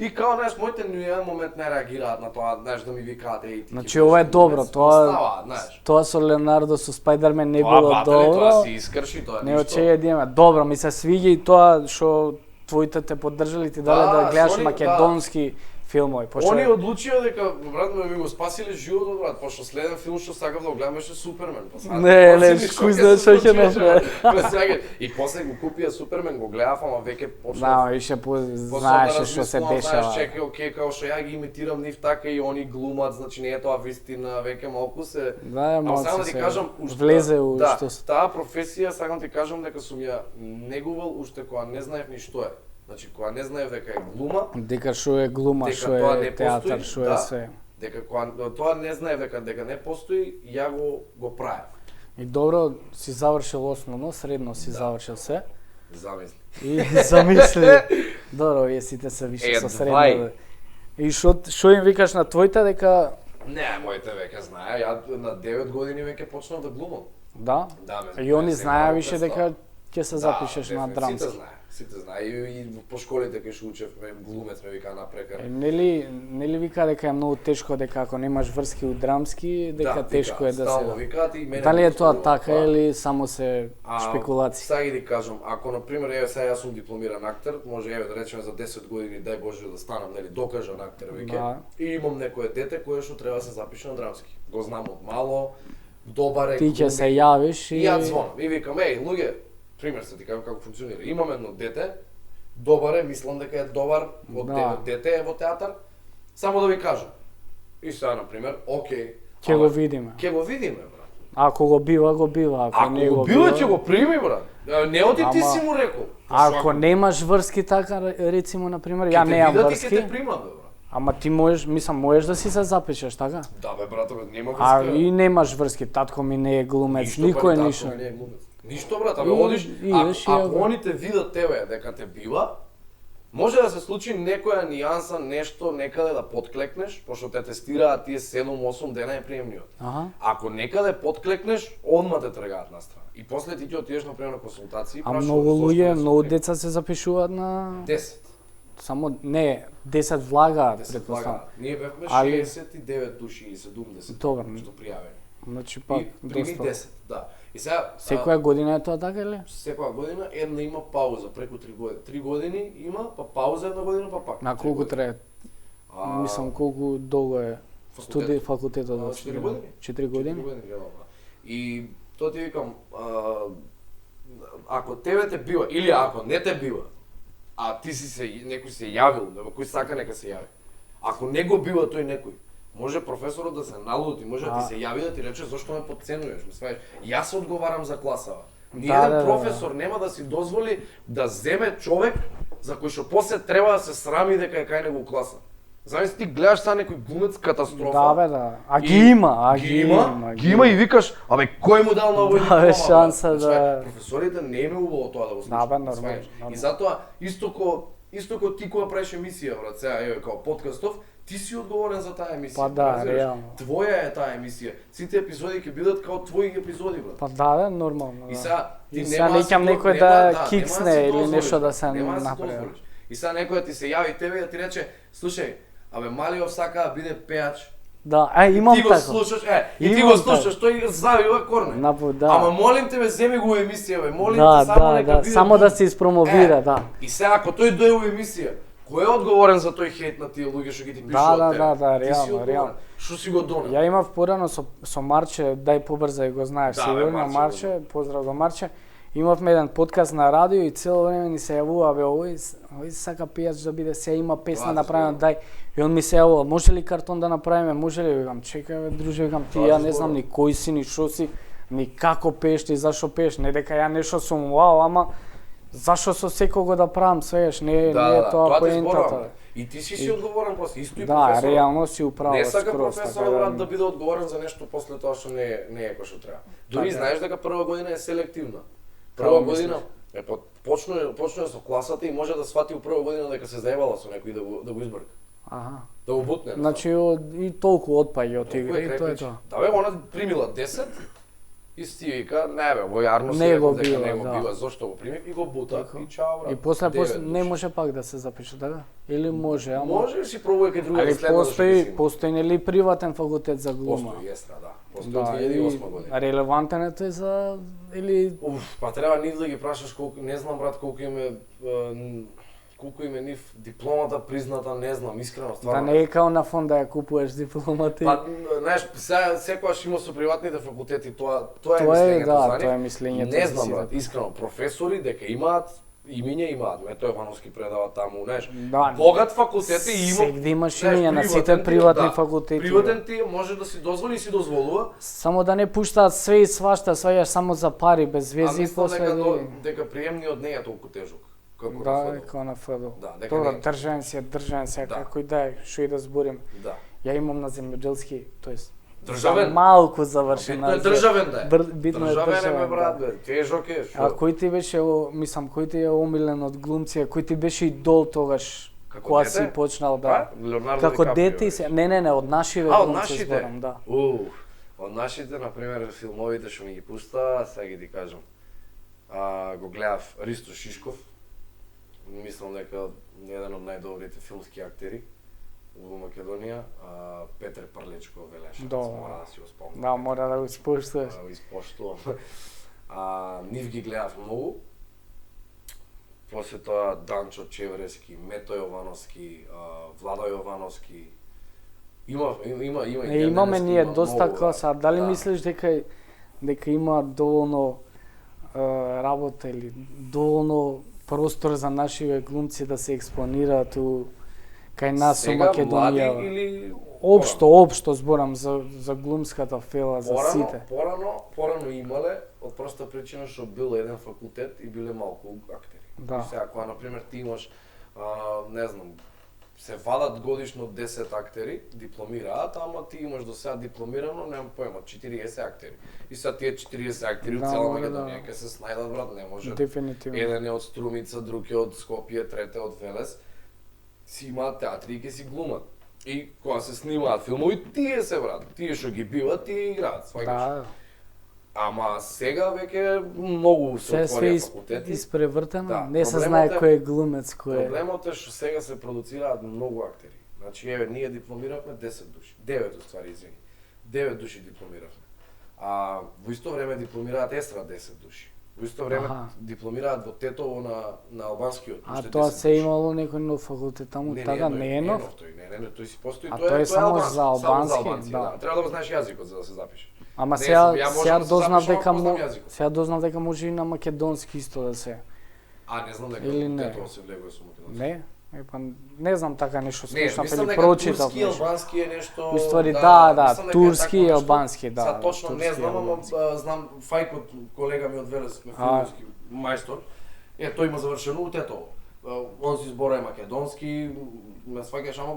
И као, знаеш, моите ни еден момент не реагираат на тоа, знаеш, да ми викаат, еј, ти Значи ова е добро, тоа знаеш. тоа со Леонардо со Спајдермен не Тоа, било бателе, добро. Тоа си искрши, тоа Не ништо. очеја да има. Добро, ми се свиѓа и тоа што твоите те поддржали ти дале да гледаш они- македонски филмови. Пошто Они одлучија дека, брат, ме го спасиле животот, брат, пошто следен филм што сакав да го гледам беше Супермен. Па сега, Не, па не, си кој ќе знае се што ќе случи, направи. бе, сега. И после го купија Супермен, го гледав, ама веќе почнав. Да, више Почнав знаеше да што се размислувам, дешава. Знаеш, чекај, окей, као што ја ги имитирам нив така и они глумат, значи не е тоа вистина, веќе малку се. Да, Ама само малку да ти се кажам, влезе у да, што се. таа професија, сакам ти кажам дека сум ја негувал уште кога не знаев ни што е. Значи кога не знаев дека е глума, Дека што е глума, дека што тоа е не театар, постои, што е да. све. дека кога тоа не знаев дека не постои, ја го правев. И добро си завршил основно, средно си завршил се. Замисли. И замисли. Добро, вие сите се више со средно. И што им викаш на твоите дека Не, моите веќе знае, ја на 9 години веќе почнав да глумам. да? Да, ме И они се знаеа малку више представа. дека ќе се запишеш на драмски. Сите знае. И по школите кај што учевме, глумец ме вика напрекар. Нели вика дека е многу тешко дека ако немаш врски у драмски, дека тешко е да стално се. викаат и мене. Дали ме е тоа спорува, така да. или само се шпекулации? Сега ги кажам, ако на пример еве сега јас сум дипломиран актер, може еве да речеме за 10 години дај Боже да станам, нели, докажан актер веќе. Да. И имам некое дете кое што треба да се запише на драмски. Го знам од мало, добар е. Ти ќе глуми. се јавиш И ја звонам и викам, еј, луѓе, пример се ти кажам како функционира. Имам едно дете, добар е, мислам дека е добар, од Да. дете е во театар, само да ви кажам. И сега, на пример, окей. ќе го видиме. Ќе го видиме, брат. Ако го бива, го бива. Ако не го бива, ќе го прими, брат. Не оди ти Ама- си му рекол. Ако немаш врски така, рецимо, на пример, ја немам Ќе врски, те примат, бе, брат. ама ти можеш да си се запишеш, така? Да, бе, брат, бе, нема А врска. и немаш врски, татко ми не е глумец, Ништо, никој брат, ништо. татко ми не е глумец. Ништо, брат, абе, И- одиш, идеш и ако го- они те видат тебе дека те бива, може да се случи некоја нијанса, нешто, некаде да подклекнеш, пошто те тестираат тие 7-8 дена е приемниот. Аха. Ако некаде подклекнеш, одма те тргаат настрана. И после ти ќе отидеш на пример на консултации, А прашуваш многу зошто луѓе, не си многу окей. деца се запишуваат на 10. само не 10 влагаат, 10 претпоставам. влагаат. Ние бевме Али- 69 души или 70 Добро. што пријавени. Значи пак И прими доста. 10, да. И сега Секоја година е тоа така или? секоја година една има пауза преку 3 години. 3 години има, па пауза една година, па пак. На 3 колку години. трае? Мислам колку долго е Факултет. факултетот од 4 години. 4 години? 4 години гледам, да. И тоа ти викам, ако тебе те бива или ако не те бива, а ти си се некој се јавил, кој сака нека се јави. Ако не го бива тој некој, може професорот да се налути, може да ти се јави да ти рече зошто ме потценуваш, мислиш, јас одговарам за класава. Ниеден професор нема да си дозволи да земе човек за кој што после треба да се срами дека е кај него класа. Замисли ти гледаш са некој глумец катастрофа. Да бе, да. А ги И- има, ги има и викаш, абе кој му дал на овој Да, бе, диплома, шанса брат? да- Значи, професорите не им е убаво тоа да го слушаат. Да, бе, нормално, сваѓаш? нормално. И затоа исто ко ти кога правиш емисија, брат, сега еве као подкастов, ти си одговорен за таа емисија. Па да, разбираш? реално. Твоја е таа емисија. Сите епизоди ќе бидат као твои епизоди, брат. Па да, да, нормално. И Да. сега ти И сега нема да си неќам до- некој нема- да нема киксне си или дозволиш, нешто да брат. се Нема да си направи. дозволиш. И сега некој ти се јави тебе и да ти рече, слушај, абе Малиов сака да биде пејач. Да, имам Ти го така. слушаш, и ти Имам го слушаш, тој завива корне. Да. Ама молим те, земи го емисија, бе, молим Да, те само да, нека да, биде само тук. да се испромовира, да. И сега ако тој дое во емисија, кој е одговорен за тој хейт на тие луѓе што ги ти пишуваат Да, тебе? да, да, Ти си реално, одговорен. реално. Што си го донел? Ја имав порано со Марче, дај побрзај го знаеш, Да, бе, сигурно Марче, Марче, поздрав до Марче. Имавме еден подкаст на радио и цело време ни се јавува, бе, овој сака пејач да биде, се има песна Тоа направена, зборам. дај. И он ми се јавува, може ли картон да направиме, може ли, викам, чекај бе, друже, викам, ти Тоа ја ти не знам зборам. ни кој си, ни шо си, ни како пееш, ти зашо пееш, не дека ја нешто сум вау, ама зашо со секого да правам, свееш, не е тоа ти поентата. зборувам. Бе. И ти си одговорен после, исто и Да, професорот. реално си управа Не сака скроз, професорот така брат да биде одговорен за нешто после тоа што не е кој што треба. Дури Така. знаеш дека прва година е селективна. Како Прва мислиш? година почнува со класата и може да свати у прва година дека се заебала со некој да го избрка. Аха. Да го бутне. Значи и толку отпаѓа од игра и тоа е тоа. Да бе, она примила 10 и си вика, не бе, во јарност Не го дека бива, не го да. бива, зошто го примив и го бута Така. и чао брат. И после Девет не души. може пак да се запише, така? Или може, ама Може си пробува кај друга али следно постои нели приватен факултет за глума? Постои, естра, да. Постои Да, од 2008 година. релевантен е тој за или Па треба нив да ги прашаш колку, не знам брат колку им е нив дипломата призната, не знам, искрено да стварно. не е као на фонд да ја купуваш дипломата. Па, знаеш, секогаш има со приватните факултети тоа е Тоа е, мислењето да, за нив. тоа е мислењето Не за знам сите. брат, искрено професори дека имаат имиња имаат, Мето Јовановски предава таму, знаеш. Да, Богат факултети и има. сегде имаш знаеш, имиња на приватен сите ти, приватни да, факултети. Приватен ти може да си дозволи и си дозволува. Само да не пуштаат све и свашта, сваѓаш само за пари, без А вези и мислам после... дека приемниот не е толку тежок. Како Да, на како на ФДО. Да, дека Добро, не е. државен се, Да. како и да е, што и да зборим. Да. Ја имам на земјоделски, тоест Државен. малку завршен. Битно е државен да е. Битно е Државен е бе државен, брат да. бе, тежок е. А кој ти беше, мислам, кој ти е омилен од глумци, кој ти беше идол тогаш, Како кога дете? си почнал да... Па, Леонардо Како Ди Каприо, дете бе. се, не, од нашиве А, од глумци нашите? зборам, да. Од нашите, например, филмовите што ми ги пуста, сега ги ти кажам. Го гледав Ристо Шишков. Мислам дека еден од најдобрите филмски актери во Македонија. Петер Парлечко велеше, Да. мора да си го спомнам. Да, мора да го испоштуваш. Го испоштувам. Нив ги гледав многу. После тоа Данчо Чеврески, Мето Јовановски, Владо Јовановски. Има Имаме ние има доста многу, класа. Дали да. мислиш дека има доволно работа или доволно простор за нашиве глумци да се експонираат кај нас во Сега Македонија? млади или Општо зборам за глумската фела, за сите. Порано имале, од проста причина што бил еден факултет и биле малку актери. Да. И сега, кога, например, ти имаш, не знам, се вадат годишно 10 актери, дипломираат, ама ти имаш до сега дипломирано, немам поема, 40 актери. И сега тие 40 актери од Да, цела мора Македонија да. ќе се снајдат, брат, не може. Дефинитивно. Еден е од Струмица, друг е од Скопје, трет е од Велес. Си имаат театри и ќе си глумат. И кога се снимаат филмови, тие се брат, тие што ги биват, тие играат, сваќаш. Да, Ама сега веќе многу се се отворија све факултети. испревртено, Да, не се проблемот знае е- кој е глумец, кој е... Проблемот е што сега се продуцираат многу актери. Значи, еве, ние дипломиравме 10 души. 9 уствари, извини. 9 души дипломиравме. Во исто време дипломираат естра 10 души. Во исто време Аха. дипломираат во Тетово на албанскиот. А уште тоа 10 се души. имало некој нов факултет таму, така не е нов? тој, не, тој си постои, А тоа тој е само албански, за албански, само за албанци, да. Треба да го знаеш јазикот за да се запишеш. Ама Не сега знам, ја можам сега да се дознав запишам дека ако познам јазикот. сега дознав дека може и на македонски исто да се. Не знам дека Или не? Тетово се влегува со македонски. Не? Па не знам така нешто Не, слушнав мислам или дека прочитав турски и нешто. албански е нешто... Уствари, да, мислам дека е турски такво и нешто. албански, да, Сега точно не турски и знам, ама албански. знам Фајкот, колега ми од Велес, филмски мајстор. Тој има завршено у Тетово. Он си зборува македонски, ме сваќаш, ама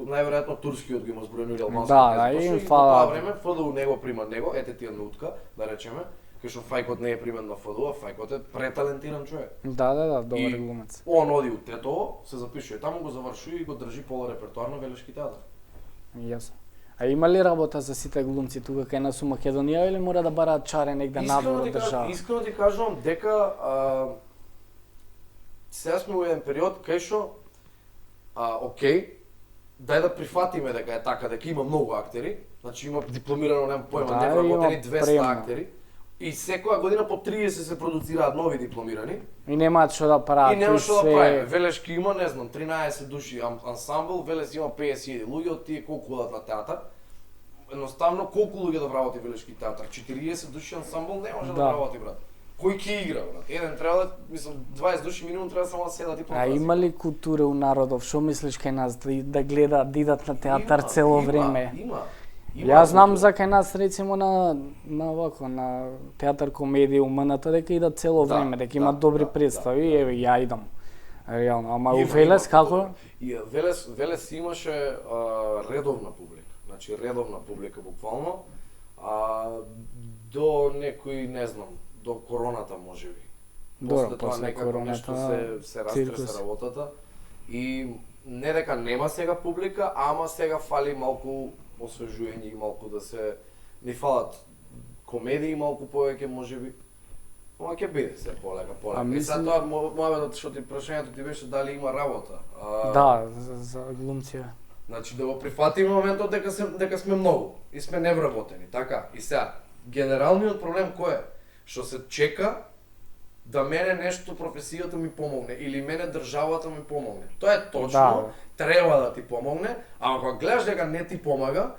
најверојатно турскиот го има зборено или албански. Да, не знам им точно. И фала. во тоа време ФДУ него прима него, ете ти една утка, да речеме, кај што Фајкот не е примен на ФДУ, а Фајкот е преталентиран човек. Да, добар И глумец. он оди у Тетово, се запишува таму, го завршува и го држи пола репертоар на Велешки театар. Јасно. А има ли работа за сите глумци тука кај нас у Македонија или мора да бараат чаре негде надвор од држава? Искрено ти кажувам дека сега сме во еден период кај што окей, дај да прифатиме дека е така, дека има многу актери, значи има дипломирано, немам појма, Да, не вработени има 200 премно. актери. И секоја година по 30 се продуцираат нови дипломирани. И немаат што да прават. И нема што да све- правиме. Велешки има, не знам, 13 души ансамбл, Велес има 50 луѓе, од тие колку одат на театар. Едноставно, колку луѓе да вработи Велешки театар? 40 души ансамбл не може да Да. вработи, брат. Кој ќе игра, брат? Еден треба да, мислам, 20 души минимум треба само да седат и А потраси. има ли култура у народов? Што мислиш кај нас да гледаат, да идат на театар Има, цело има, време? Има. Јас знам за кај нас рецимо на вако на театар комедија УМН дека идат цело Да, време, дека да, имат добри да, представи, еве ја идам. Реално, ама у Има, Велес има, како? И Велес имаше редовна публика. Значи редовна публика буквално. До некој, не знам, до короната можеби. Добро, Тоа после некако короната, нешто се циркус. растресе работата. И не дека нема сега публика, ама сега фали малку освежување и малку да се ни фалат комедии малку повеќе можеби. Ама ќе биде се полека. И сега тоа мојот што ти прашањето ти беше дали има работа. Да, за глумци. Значи да го прифатиме моментот дека сме многу и сме невработени, така? И сега генералниот проблем кој е? Што се чека да мене нешто професијата ми помогне или мене државата ми помогне. Тоа е точно, треба да ти помогне, а кога гледаш дека не ти помага,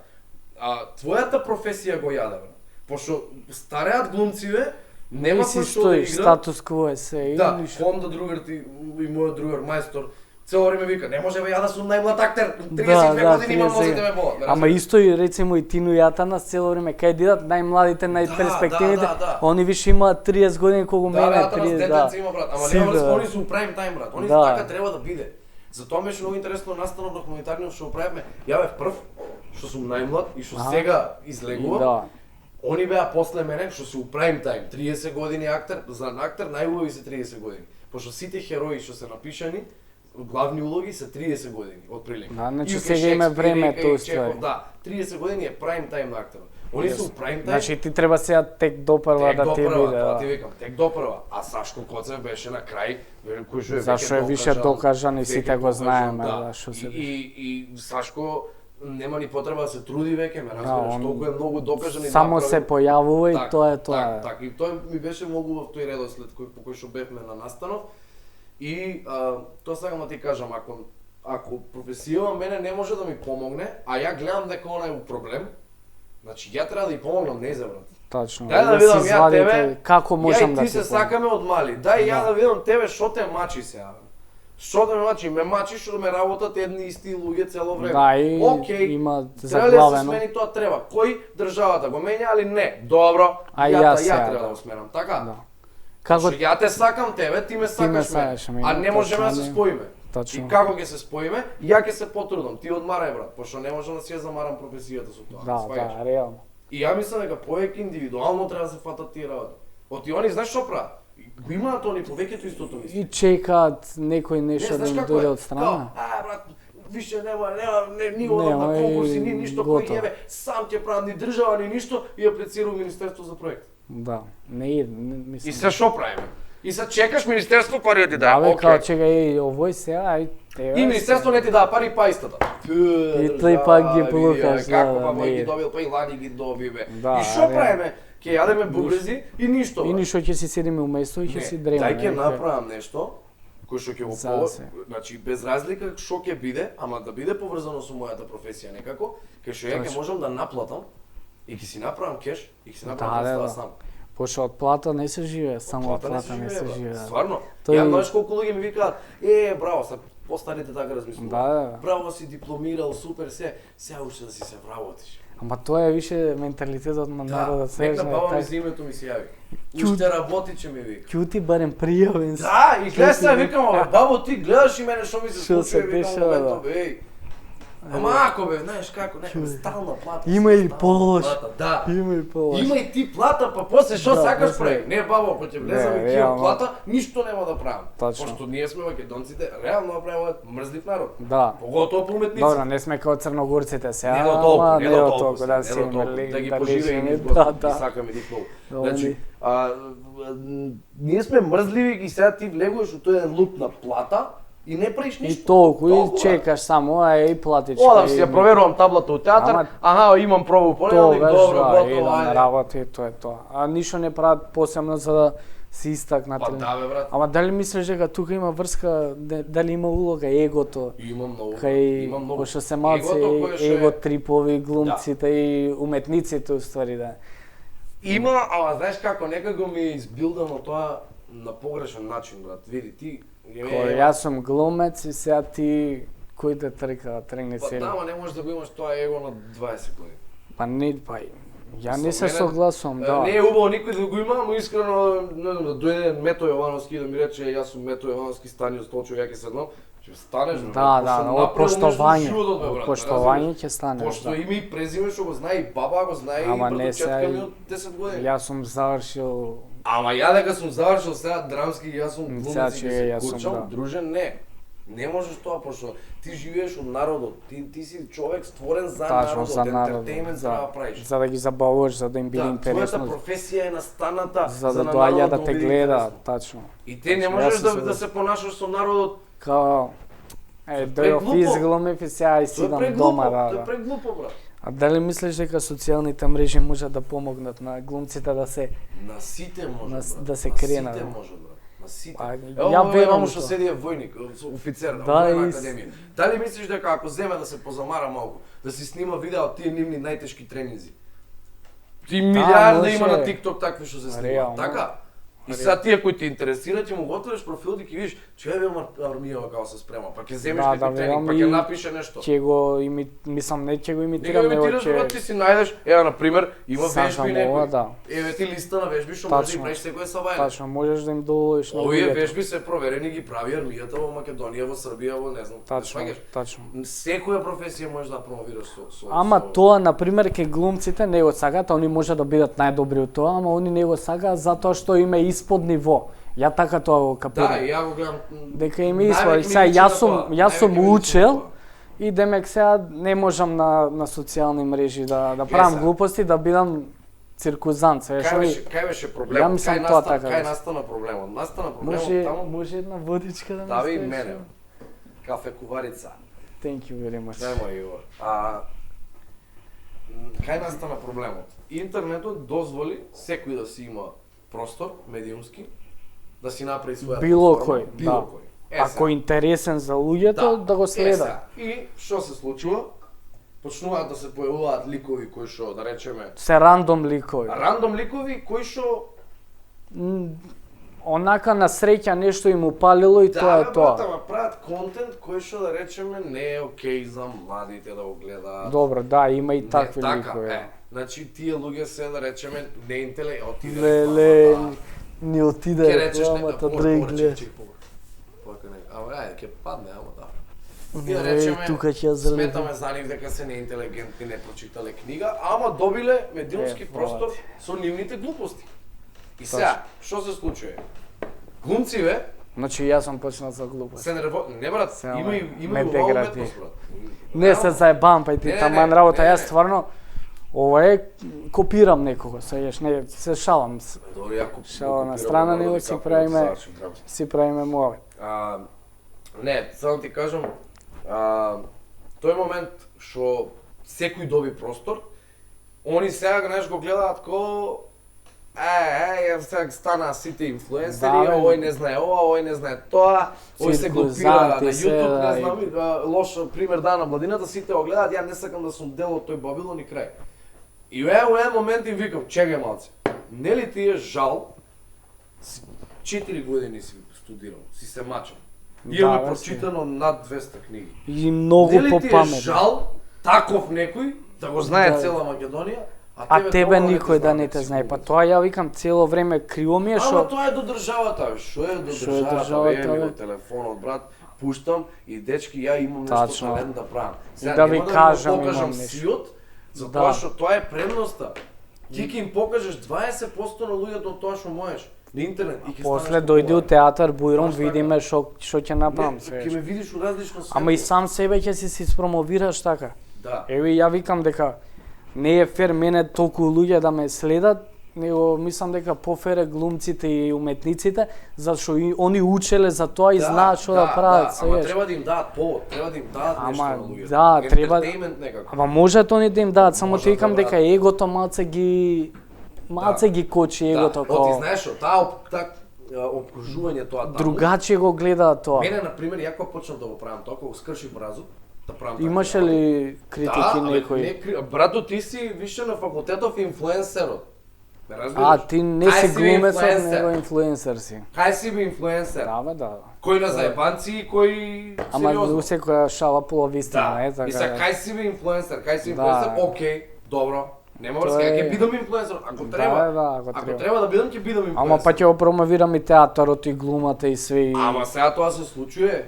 твојата професија го јаде, брат. Пошто стареат глумциве нема си кој што да стои, игра. статус кво е се. Да, фонда другар ти и мојот другар мајстор цело време вика, не може бе ја да сум најмлад актер, 32 години имам, можете ме болат. Ама исто и рецимо и Тино Јатанас цело време кај дидат најмладите, најперспективните, они више имаат 30 години колку мене, 30, детенце има, брат, ама нема они су прайм тајм, брат. Они така треба да биде. Затоа беше многу интересно настанот на хуманитарниот што го правевме. Ја бев прв што сум најмлад и што сега излегувам. Они беа после мене што се у прайм тајм, 30 години актер, за актер најубави се 30 години. Пошто сите херои што се напишани главни улоги се 30 години, отприлика. Да, значи сега има време тоа ствари. Да, 30 години е прайм тајм на актерот. Они се прайм тајм. Значи ти треба сега тек допрва да ти биде. Да, ти викам, тек допрва. А Сашко Коцев беше на крај, кој што е зашо е више докажан и сите го знаеме, да, што се и Сашко нема ни потреба да се труди веќе, ме разбираш, толку е многу докажан и само се појавува и тоа е тоа. Така, и тој ми беше многу во тој редослед по кој што бевме на настанов. И тоа сакам да ти кажам, ако професијава мене не може да ми помогне, а ја гледам дека она е проблем, значи ја треба да ја помогнам нејзе, брат. Точно. Дај да видам ја тебе, како можам да ти се сакаме од мали. Дај ја да видам тебе што те мачи сега. Што да ме мачи? Ме мачи што ме работат едни исти луѓе цело време. Да, и има заглавено. Треба да се смени тоа треба. Кој државата го менја или не? Добро. Ја треба да го сменам, така? Да. Како ја те сакам тебе, ти ме сакаш мене. А не можеме да се споиме. Точно. И како ќе се споиме? Ја ќе се потрудам. Ти одмарај, брат, пошто не можам да си ја замарам професијата со тоа. Да, реално. И ја мислам дека повеќе индивидуално треба да се фатат тие работи. Оти они знаеш што прават? Го имаат они повеќето истото мисли. И чекаат некој нешто да им дојде од страна. Брат, више нема ни одам на конкурси, ни ништо кој јебе, сам ќе правам ни држава, ни ништо и аплицирам Министерство за проект. Да, не мислам. И се што правиме? И се чекаш Министерство пари ти даа. Да, као чекај, овој сега, и Министерство не ти даа пари, па истата. И тој пак ги плукаш, како па мој ги добил, па и Лани ги доби бе. Да, и што правиме? Ќе јадеме бубрези и ништо. И ништо ќе си седиме уместо и ќе си дремеме. Дај ќе направам нешто кој што ќе го значи без разлика што ќе биде, ама да биде поврзано со мојата професија некако, кај што ја ќе можам да наплатам и ќе си направам кеш и ќе си направам представа сам. Пошто од плата не се живее, само од плата не се живее. Стварно. Ја знаеш колку луѓе ми викаат: браво, са постарите така размислуваат. Да. Браво, си дипломирал, супер се, сега уште да си се вработиш. Ама тоа е више менталитетот на народот. Нека баба ми за името ми се јави. Уште работи че ми вика. Ќути барем пријавен си. Да, и гледа се викам, бабо ти гледаш и мене што ми се случува, викам моментот, Ама ако бе, знаеш како, нека стална плата. Има и полош. Да. Има и полош. Има и ти плата, па после што сакаш прави. Не бабо, ако ќе влеземе кија плата, ништо нема да правам. Пошто ние сме македонците, реално правиме мрзлив народ. Да. Поготово по уметници. Добро, не сме како црногорците сега. Не до толку, да си имали да ги поживееме, да сакаме дик многу. Значи, ние сме мрзливи и сега ти влегуваш од тој луп на плата. И не правиш ништо. И толку, и чекаш само, и платиш. Одам си ја проверувам таблата од театар, имам проба у понеделник, добро, готово, ајде. Работа и тоа е тоа. А ништо не прават посебно за да се истакнат. Па да бе, брат. Ама дали мислиш дека тука има врска, дали има улога егото? Има многу. Има многу. Што се малци его трипови, глумците и уметниците уствари да. Има, ама знаеш како, некако ми е избилдано тоа на погрешен начин, брат. Види, ти Кој јас сум глумец и сега ти кој те трка, тргне цели. Па да, не можеш да го имаш тоа его на 20 години. Па не, Ја не се мене, согласувам, да. Не е убаво никој да го има, но искрено, не знам, да дојде Мето Јовановски и да ми рече јас сум Мето Јовановски, стани од столчо, ја ќе седнам, ќе станеш, бе, Да, пошто да, од направил нешто поштовање, животот, бе, од брат, поштовање разбираш? ќе станеш, Пошто да. име и презиме што го знае и баба, го знае Ама и не братовчетка сега ми од 10 години. Јас сум завршил Ама ја дека сум завршил сега драмски, јас сум Сега глумец и че ќе се јас сум, курчам, да. друже, не. Не можеш тоа, пошто ти живееш од народот, ти си човек створен за тачно народот, за народ, ентертеймент за, треба да правиш. за да ги забавуваш, за да им биде Да, твојата интересно, професија е настаната за да на доаѓа народот да му те биде гледа, интересно. тачно. И ти не Јас можеш се да согласувам. се понашаш со народот. Као, дојов преглупо. изглумив и сега и Тоа е сидам преглупо, дома, тоа е да. преглупо, брат. А дали мислиш дека социјалните мрежи можат да помогнат на глумците да се... На сите може, брат. да се На кренат, сите да. може, брат. На сите. Па, Ево, ја овој верувам мамо во што тоа. седи е војник, офицер на Да, војна и с- академија. Дали мислиш дека ако земе да се позамара малку, да си снима видео од тие нивни најтешки тренинзи? Ти милиарда има може. на TikTok такви што се снимаат, Реално. така? И сега тие кои те интересираат, ќе му го отвориш профил и ќе видиш, че еве армија како се спрема, па ќе земеш Да, некој да, тренинг, па верувам ќе и напише нешто. Ќе го мислам не ќе го Не имитирам, го него имитираш, брат, ти ќе си најдеш, ева на пример, има Сашам вежби ова, некои. да. Еве ти листа на вежби што можеш да ги Тачно. правиш секоја сабајна. Тачно, можеш да им доловиш на Овие луѓето. вежби се проверени ги прави армијата во Македонија, во Србија, во не знам. Тачно, сваќаш? тачно. Секоја професија можеш да промовираш со Ама со- тоа, на пример, ке глумците не го сакаат, они може да бидат најдобри од тоа, ама они не го сакаат затоа што им е испод ниво. Ја така тоа го Да, капирам. и ја го гледам. Дека им е испод. Највеќе ми Сега личи јас на сум тоа. јас сум Највеќе ми личи на учел тоа. и демек сега не можам на социјални мрежи да правам сега. глупости, да бидам циркузант. Сега што Кај беше проблемот? Ја мислам Кај тоа настана- така Кај беше. настана проблемот? Настана проблемот може таму. може една водичка да ми Дави и ставиш? мене. Кафе куварица. Thank you very much. Немој Иво. Кај настана проблемот? Интернетот дозволи секој да си има простор медиумски, да си направи своја Било платформа, кој, било да. кој. Ако е интересен за луѓето, да го следа. сега. И што се случува? Почнуваат да се појавуваат ликови кои што, да речеме, Се рандом ликови. рандом ликови кои што Онака на среќа нешто им упалило и тоа е да, тоа. брат, ама прават контент кој што да речеме не е окей за младите да го гледаат. Добро, да, има и Не, такви така, ликови. Значи тие луѓе се да речеме не отиде. Леле, не отиде Ке речеш рекламата, дрегле. Ама ајде, ќе падне, ама да. И да Е, речеме, тука ќе ја залеви. сметаме за нив дека се неинтелигентни, не прочитале книга, ама добиле медиумски простор млад. со нивните глупости. И сега, што се случува? Глумциве Значи јас сум почнал за глупост. се Не брат, Сега, има и ме убава дегради. уметност, брат. Не се заебам, па и Не, ти не, таман не, работа, не, јас не. стварно ова е копирам некого, сееш, не се шалам, Добро, ја Шала на страна, него си правиме муаве. Не, само ти кажам, тој момент што секој доби простор, они сега знаеш го гледаат ко сега стана сите инфлуенсери, Да, бе. овој не знае ова, овој не знае тоа, овој се глупира Циркузанти на се, YouTube, да, не знам, лош пример да на младината, сите го гледаат, ја не сакам да сум дел од тој Бабилон и крај. И во еден момент им викам, чекај малце, нели ти е жал, 4 години си студирал, си се мачал. Имаме бе, прочитано над 200 книги. И многу Нели ти е попаметен. жал таков некој да го знае Да. цела Македонија, А тебе тоа никој да не знае, те си знае. го Па знаеш. тоа ја викам цело време криво ми е Ама што тоа е до државата, бе. Што е до Што е државата, државата, бе, ми бе? го телефонот, брат, пуштам и дечки, ја имам нешто Тачно. талент да правам. Сега Да нема ви да кажам, го покажам имам нешто. свиот, затоа Да. што тоа е предноста. Ти ќе им покажеш 20% на луѓето од тоа што можеш на интернет и ќе после станеш дојде у популарен. театар Бујрон, Баш така. видиме што ќе направам Не, се. ќе ме видиш у различно светло. Ама и сам себе ќе си спромовираш така. Да. Еве ја викам дека не е фер мене толку луѓе да ме следат, него мислам дека пофер е глумците и уметниците, зашто и они учеле за тоа и знаат што да прават, ама сееш. треба да им дадат повод, треба да им дадат нешто Ама, на луѓето. да, треба- Ентертеймент некако. Ама можат они да им дадат, само Можат ти викам да дека дадат. егото малце ги кочи егото Да, ти како знаеш што, таа обкружување тоа таму. другачие го гледаат тоа. Мене на пример, ја кога почнав да го правам тоа, кога го скршив мразот, да правам такви Имаше работи. ли критики некои? Брато, ти си више на факултетов инфлуенсерот. Ме разбираш? А, ти не Кај си бе глумецот, инфлуенсер? него инфлуенсер си. Кај си би инфлуенсер? Да, бе, да. Кој на заебанци и кој Ама сериозно? у секоја шала половистина, Да, е и така. сега кај си би инфлуенсер, кај си Да. инфлуенсер, окей, добро. Нема Тоа врска, ја ќе е- бидам инфлуенсер, ако Да, треба. ако Ако треба. треба да бидам, ќе бидам инфлуенсер. Ама па ќе го промовирам и театарот и глумата и све и... Ама сега тоа се случува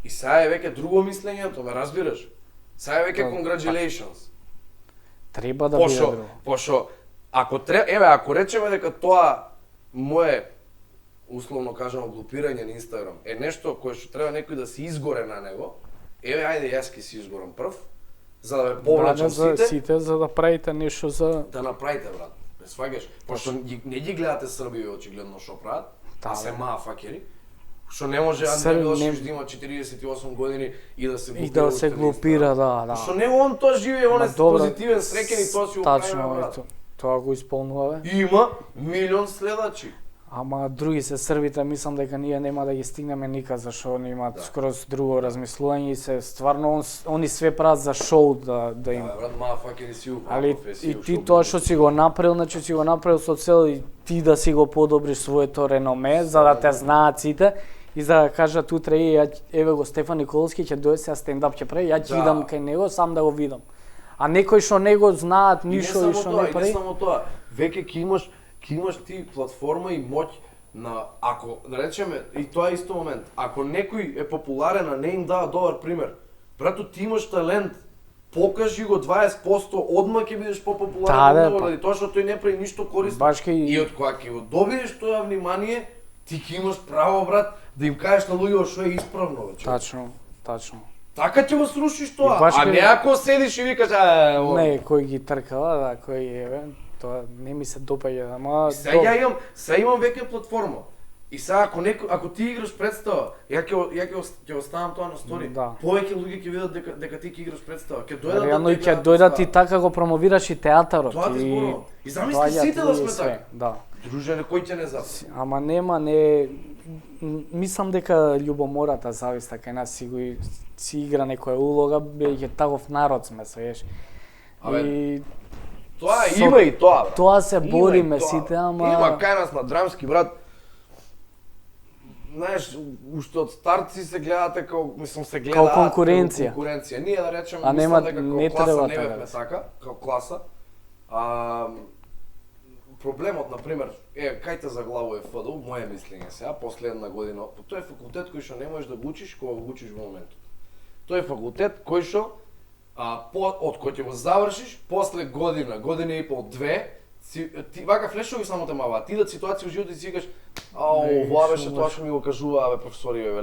и сега е веќе друго мислењето, ме разбираш? Сега е веќе congratulations. Треба да биде Пошо, друго. пошо, ако речеме дека тоа мое условно кажано глупирање на Инстаграм е нешто кое што треба некој да се изгоре на него, ајде јас ќе се изгорам прв, за да ме повлечам за сите, за да правите нешто за... да направите брат. Ме сваѓаш? Пошто не ги гледате Србија очигледно што прават, а се мафакери. Што не може Андреј Милошевич да има 48 години и да се глупира. И да се глупира, да. Што не он тоа живее, он е добро, позитивен, среќен и тоа си го прави на брат. Тоа го исполнува, бе. Има милион следачи. Ама други се србите, мислам дека ние нема да ги стигнеме никад, зашо они имаат скроз друго размислување и се стварно они све прават за шоу да им. Да, брат, мафакери си убава Али професија. и ти тоа што си го направил, значи си го направил со цел и ти да си го подобриш своето реноме, за да те знаат сите и за да кажат утре еве го Стефан Николовски ќе дојде сега стендап ќе прави, ја ќе идам кај него сам да го видам. А некој што не го знаат ништо и што не И прави. не само тоа, веќе ќе имаш ти платформа и моќ на, ако, да речеме, и тоа е исто момент, ако некој е популарен, а не им дава добар пример, брато, ти имаш талент, покажи го 20%, одма ќе бидеш попопуларен Да, од него, па. заради тоа што тој не прави ништо корисно. Баш И од кога ќе го добиеш тоа внимание, ти ќе имаш право, брат, да им кажеш на луѓето што е исправно вече. Точно. Така ќе го срушиш тоа, баш а ке- не ако седиш и викаш, Не, кој ги тркала, да, кој еве, тоа не ми се допаѓа, ама Сега имам веќе платформа. И сега ако ти играш представа, ја ќе оставам тоа на стори. Да. Повеќе луѓе ќе видат дека ти ќе играш представа. Ќе дојдат реално и тебе ќе да дојдат и представа. така го промовираш и театарот. Тоа ти зборувам. И замисли доаѓаат сите да луѓе сме све, така. Да. Друже, кој ќе не запази? Ама не мислам дека љубомората зависта кај нас си игра некоја улога, бејќи таков народ сме, свееш. Абе, И Тоа со- има и тоа, брат. тоа се Има и бориме тоа. сите, ама Има кај нас на драмски, брат. Знаеш, уште од старт си се гледате се гледаат конкуренција. како конкуренција. Ние да речеме, А мислам нема- дека не како класа треба не така бевме да се. така, како класа. Проблемот, например, кај те заглавува ФДУ, моје мислење сега, последна година, тој е факултет кој што не можеш да го учиш кога го учиш во моментот. Тој е факултет кој што од кој ќе го завршиш, после година и пол, две, ти вака флешови само те мава, ти да ситуација во животот и си викаш, ова беше тоа што ми го кажуваа бе професори, бе,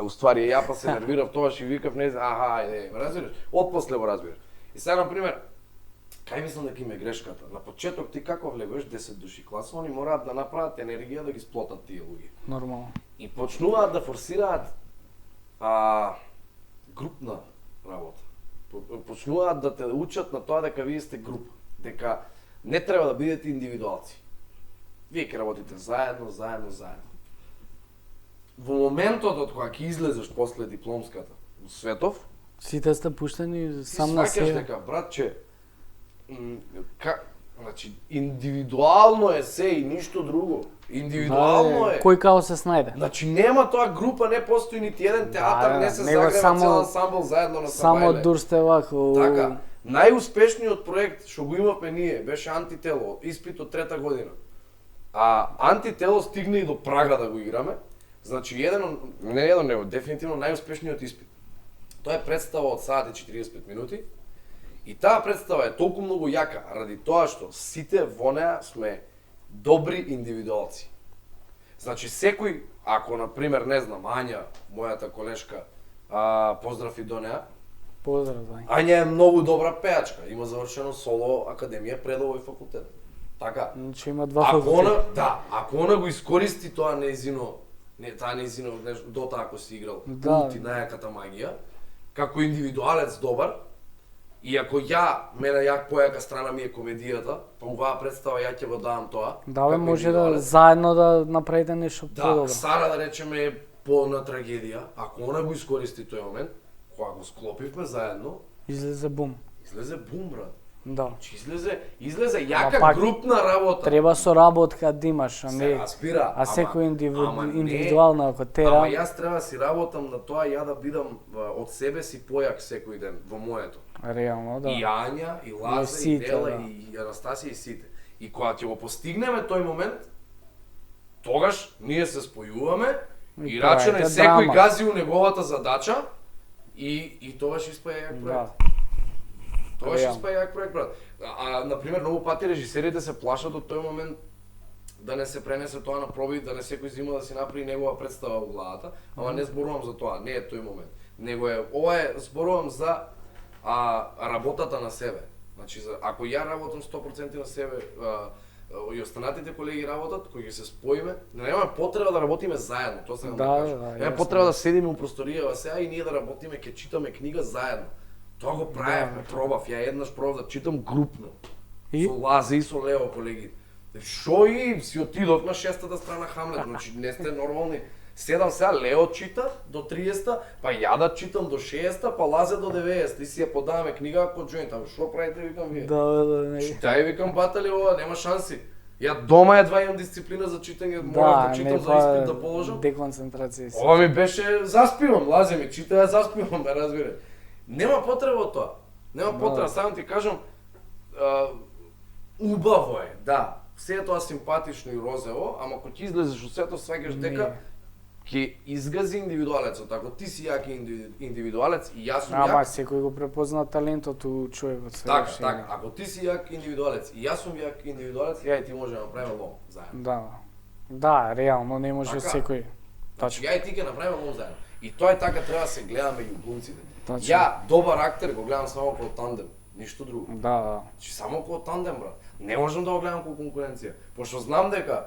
уствари ја па се нервирав, тоа што викав, не знам, ајде, разбираш, отпосле го разбираш. И сега на пример, кај мислам дека им е грешката? На почеток ти како влегуваш 10 души класа, они мораат да направат енергија да ги сплотат тие луѓе. нормално. И почнуваат да форсираат групна работа. Почнуваат да те учат на тоа дека вие сте група, дека не треба да бидете индивидуалци. Вие ќе работите заедно. Во моментот од кога ќе излезеш после дипломската во Светов, Сите сте пуштени ти сам на сваќаш себе. дека братче, значи индивидуално е се и ништо друго. Индивидуално е. Кој као се снајде. Значи нема тоа група, не постои нити еден театар, не се него загрева само- цел ансамбл заедно на Само Сабајле. дурсте вако. Така, најуспешниот проект што го имавме ние беше Антитело, испит од трета година. А Антитело стигна и до прага да го играме. Значи дефинитивно најуспешниот испит. Тоа е представа од саат и 45 минути. И таа представа е толку многу јака ради тоа што сите во неа сме добри индивидуалци. Значи секој, ако на пример, не знам, Ања, мојата колешка, поздрав и до неа, Поздрав, да. Ања е многу добра пеачка, има завршено соло академија пред овој факултет. Така. Значи има два факултета. Ако она го искористи тоа нејзино, дота ако си играл Да. мулти најаката магија, како индивидуалец добар, и ако ја појака страна ми е комедијата, па оваа представа ја ќе го давам тоа. Да, бе, како може да индивидуалец. заедно да направите нешто Да, подобро. Сара да речеме е полна трагедија, ако она го искористи тој момент, кога го склопивме заедно, Излезе бум. излезе бум, брат. Да. Значи излезе јака пак групна работа. Треба соработка да имаш, а Се не разбира, а секој ама не- индивидуално ако Ама тера. јас треба да си работам на тоа ја да бидам од себе си појак секој ден во моето. Реално, да. И Ања, и Лаза, и сите, Дела, да. и Анастасија и сите. И кога ќе го постигнеме тој момент, тогаш ние се спојуваме и рачуне правите секој драма. гази у неговата задача и тогаш испаја јак проект. Да. Тогаш Реално. испаја јак проект, брат. Например, многу пати режисерите се плашат од тој момент да не се пренесе тоа на проби, да не секој зима да си направи негова представа во главата, ама не зборувам за тоа, не е тој момент. Него е, ова е, зборувам за работата на себе. Значи, ако ја работам 100% на себе, и останатите колеги работат, кои ќе се споиме, нема потреба да работиме заедно, тоа сакам да кажам. Нема јасно. потреба да седиме у просторијава сега и ние да работиме, ќе читаме книга заедно. Тоа го правевме, пробав, ја еднаш пробав да читам групно. И? Со Лазе и со Лео колеги. Шо и си отидов на 6-та страна Хамлет, значи не сте нормални. Седам сега, Лео чита до 30-та, па ја да читам до 60-та, па Лазе до 90-та и си ја подаваме книга како джоинт. Ама шо правите, викам вие? Да, не. Читай, викам, батали, ова нема шанси. Ја дома едва имам дисциплина за читање, морам да читам за испит да положам. Деконцентрација. Ова ми беше заспивам, Лазе ми чита, ја заспивам, да разбира. Нема потреба од тоа. Нема потреба, само ти кажам, убаво е, да. Се е тоа симпатично и розево, ама кога ќе излезеш од сето, сваќаш дека ќе изгази индивидуалецот. Ако ти си јак индивидуалец и јас сум Ама јак, секој го препозна талентот у човекот. така, така. Ако ти си јак индивидуалец и јас сум јак индивидуалец, ја и ти може да направиме лом заедно. Да. Да, реално не може Така. секој. Значи, Точно. ја и ти ќе направиме лом заедно. И тоа е така, треба да се гледаме и глумците. Точно. Ја добар актер го гледам само како тандем, ништо друго. Да. Значи само како тандем, брат. Не можам да го гледам како конкуренција, пошто знам дека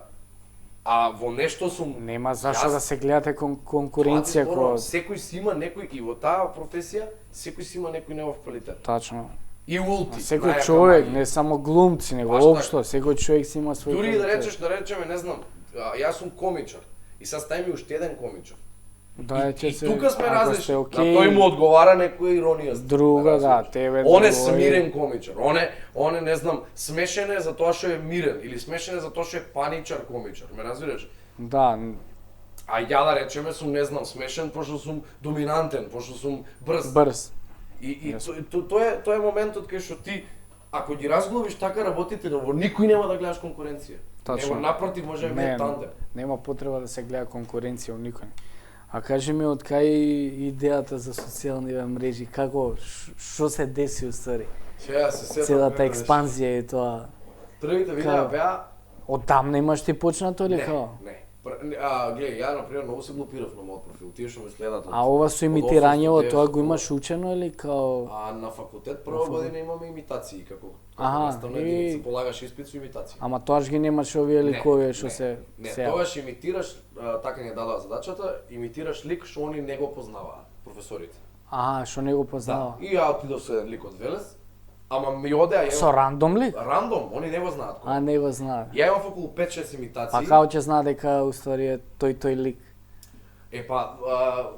во нешто сум Нема зашто јас- да се гледате Тоа конкуренција ти зборувам, која секој си има некој и во таа професија, секој си има некој негов квалитет. точно. И улти. Секој најака човек, мања. не само глумци, него Баш општо, секој човек си има свој Дури и да квалитет. речеш, да речеме, не знам, јас сум комичар. И сега стај ми уште еден комичар. Да, и ќе се тука сме ако различни. сте На окей, тој му одговара некоја иронија. друга, да, тебе Он е друго смирен комичар. Он е, не знам, смешен е за тоа што е мирен или смешен е за тоа што е паничар комичар. Ме разбираш? Да, А ја да речеме сум, не знам, смешен пошто сум доминантен, пошто сум брз. брз. И тоа е моментот кај што ти ако ги разглобиш така работите, во никој нема да гледаш конкуренција. Точно. Него напротив може да биде тандем. Нема потреба да се гледа конкуренција у никој. А кажи ми од кај идејата за социјални мрежи, како што се деси уствари? Сега се сетам. Целата експанзија и тоа. Првите видеа Како? беа Одамна имаш ти почнато или како? Не. Гледај, ја например многу се глупирав на мојот профил. Тие што ме следат. А ова со имитирањево, тоа го имаш учено или као... На факултет прва година имаме имитации како Аха, наставна единица, полагаш испит со имитација. Ама тоаш ги немаш овие ликови што се... Не, се- тогаш имитираш, така ни дадоа задачата, имитираш лик што они не го познаваат, професорите. Аха, што не го познава. И ја отидов со еден лик од Велес, ама ми одеа Со рандом ли? рандом, они не го знаат. А, не го знаат. Ја имам околу 5-6 имитации. А како ќе знае дека уствари е тој лик?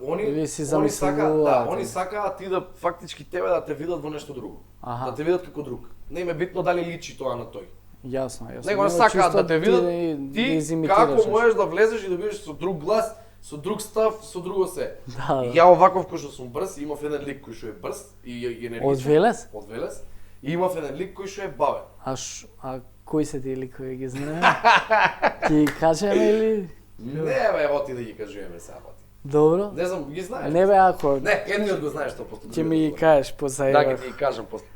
Они Или си они замислуваат. они сакаат ти да фактички тебе да те видат во нешто друго. Аха. Да те видат како друг. Не им е битно дали личи тоа на тој. Јасно, јасно. Него сакаат да те видат да ти изимитираш како нешто. можеш да влезеш и да бидеш со друг глас, со друг став, со друго се. Да, И да. ја оваков кој што сум брз, имав еден лик кој што е брз и енергичен. Од Велес? Од Велес. И имав еден лик кој што е бавен. А кои се тие ликови ги знаеме? Ќе кажеме или? Не бе, оти да ги кажуваме сега пати. Добро. Не знам, ги знаеш? Не бе, ако Не, едниот го знаеш 100%. ќе ми ги кажеш после. Да, ќе ти ги кажам после.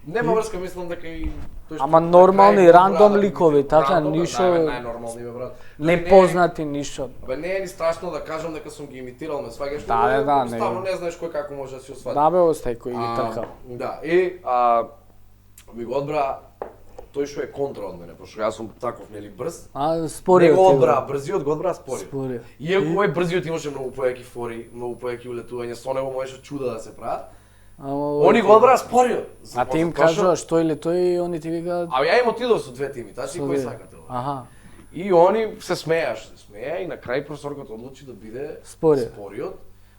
Нема врска, мислам дека и тој што Ама на нормални, крај го рандом брада, ликови, така, рандом, ништо- најнормални бе, брат. Дори Непознати ништо. Бе, не е ни страшно да кажам дека сум ги имитирал, ме сваѓаш? Да, да, Ставно не. не знаеш кој како може да си освати. Да бе, остај кој ги трка. Да, и ми го одбра тој што е контра од мене, пошто јас сум таков, нели, брз. А, спориот. Не го ти одбра, брзиот го одбра спориот. Спориот. Иако овој брзиот имаше многу поеки фори, многу поеки улетувања, со него можеше чуда да се прават. Ама, Они го одбра спориот. А ти им Затоа што- кажуваш тој или тој и они ти викаат... А ја им отидов со двете имитации, Со кој две. сакате ова? Аха. И они се смеја и на крај професорката одлучи да биде Спориот. спориот,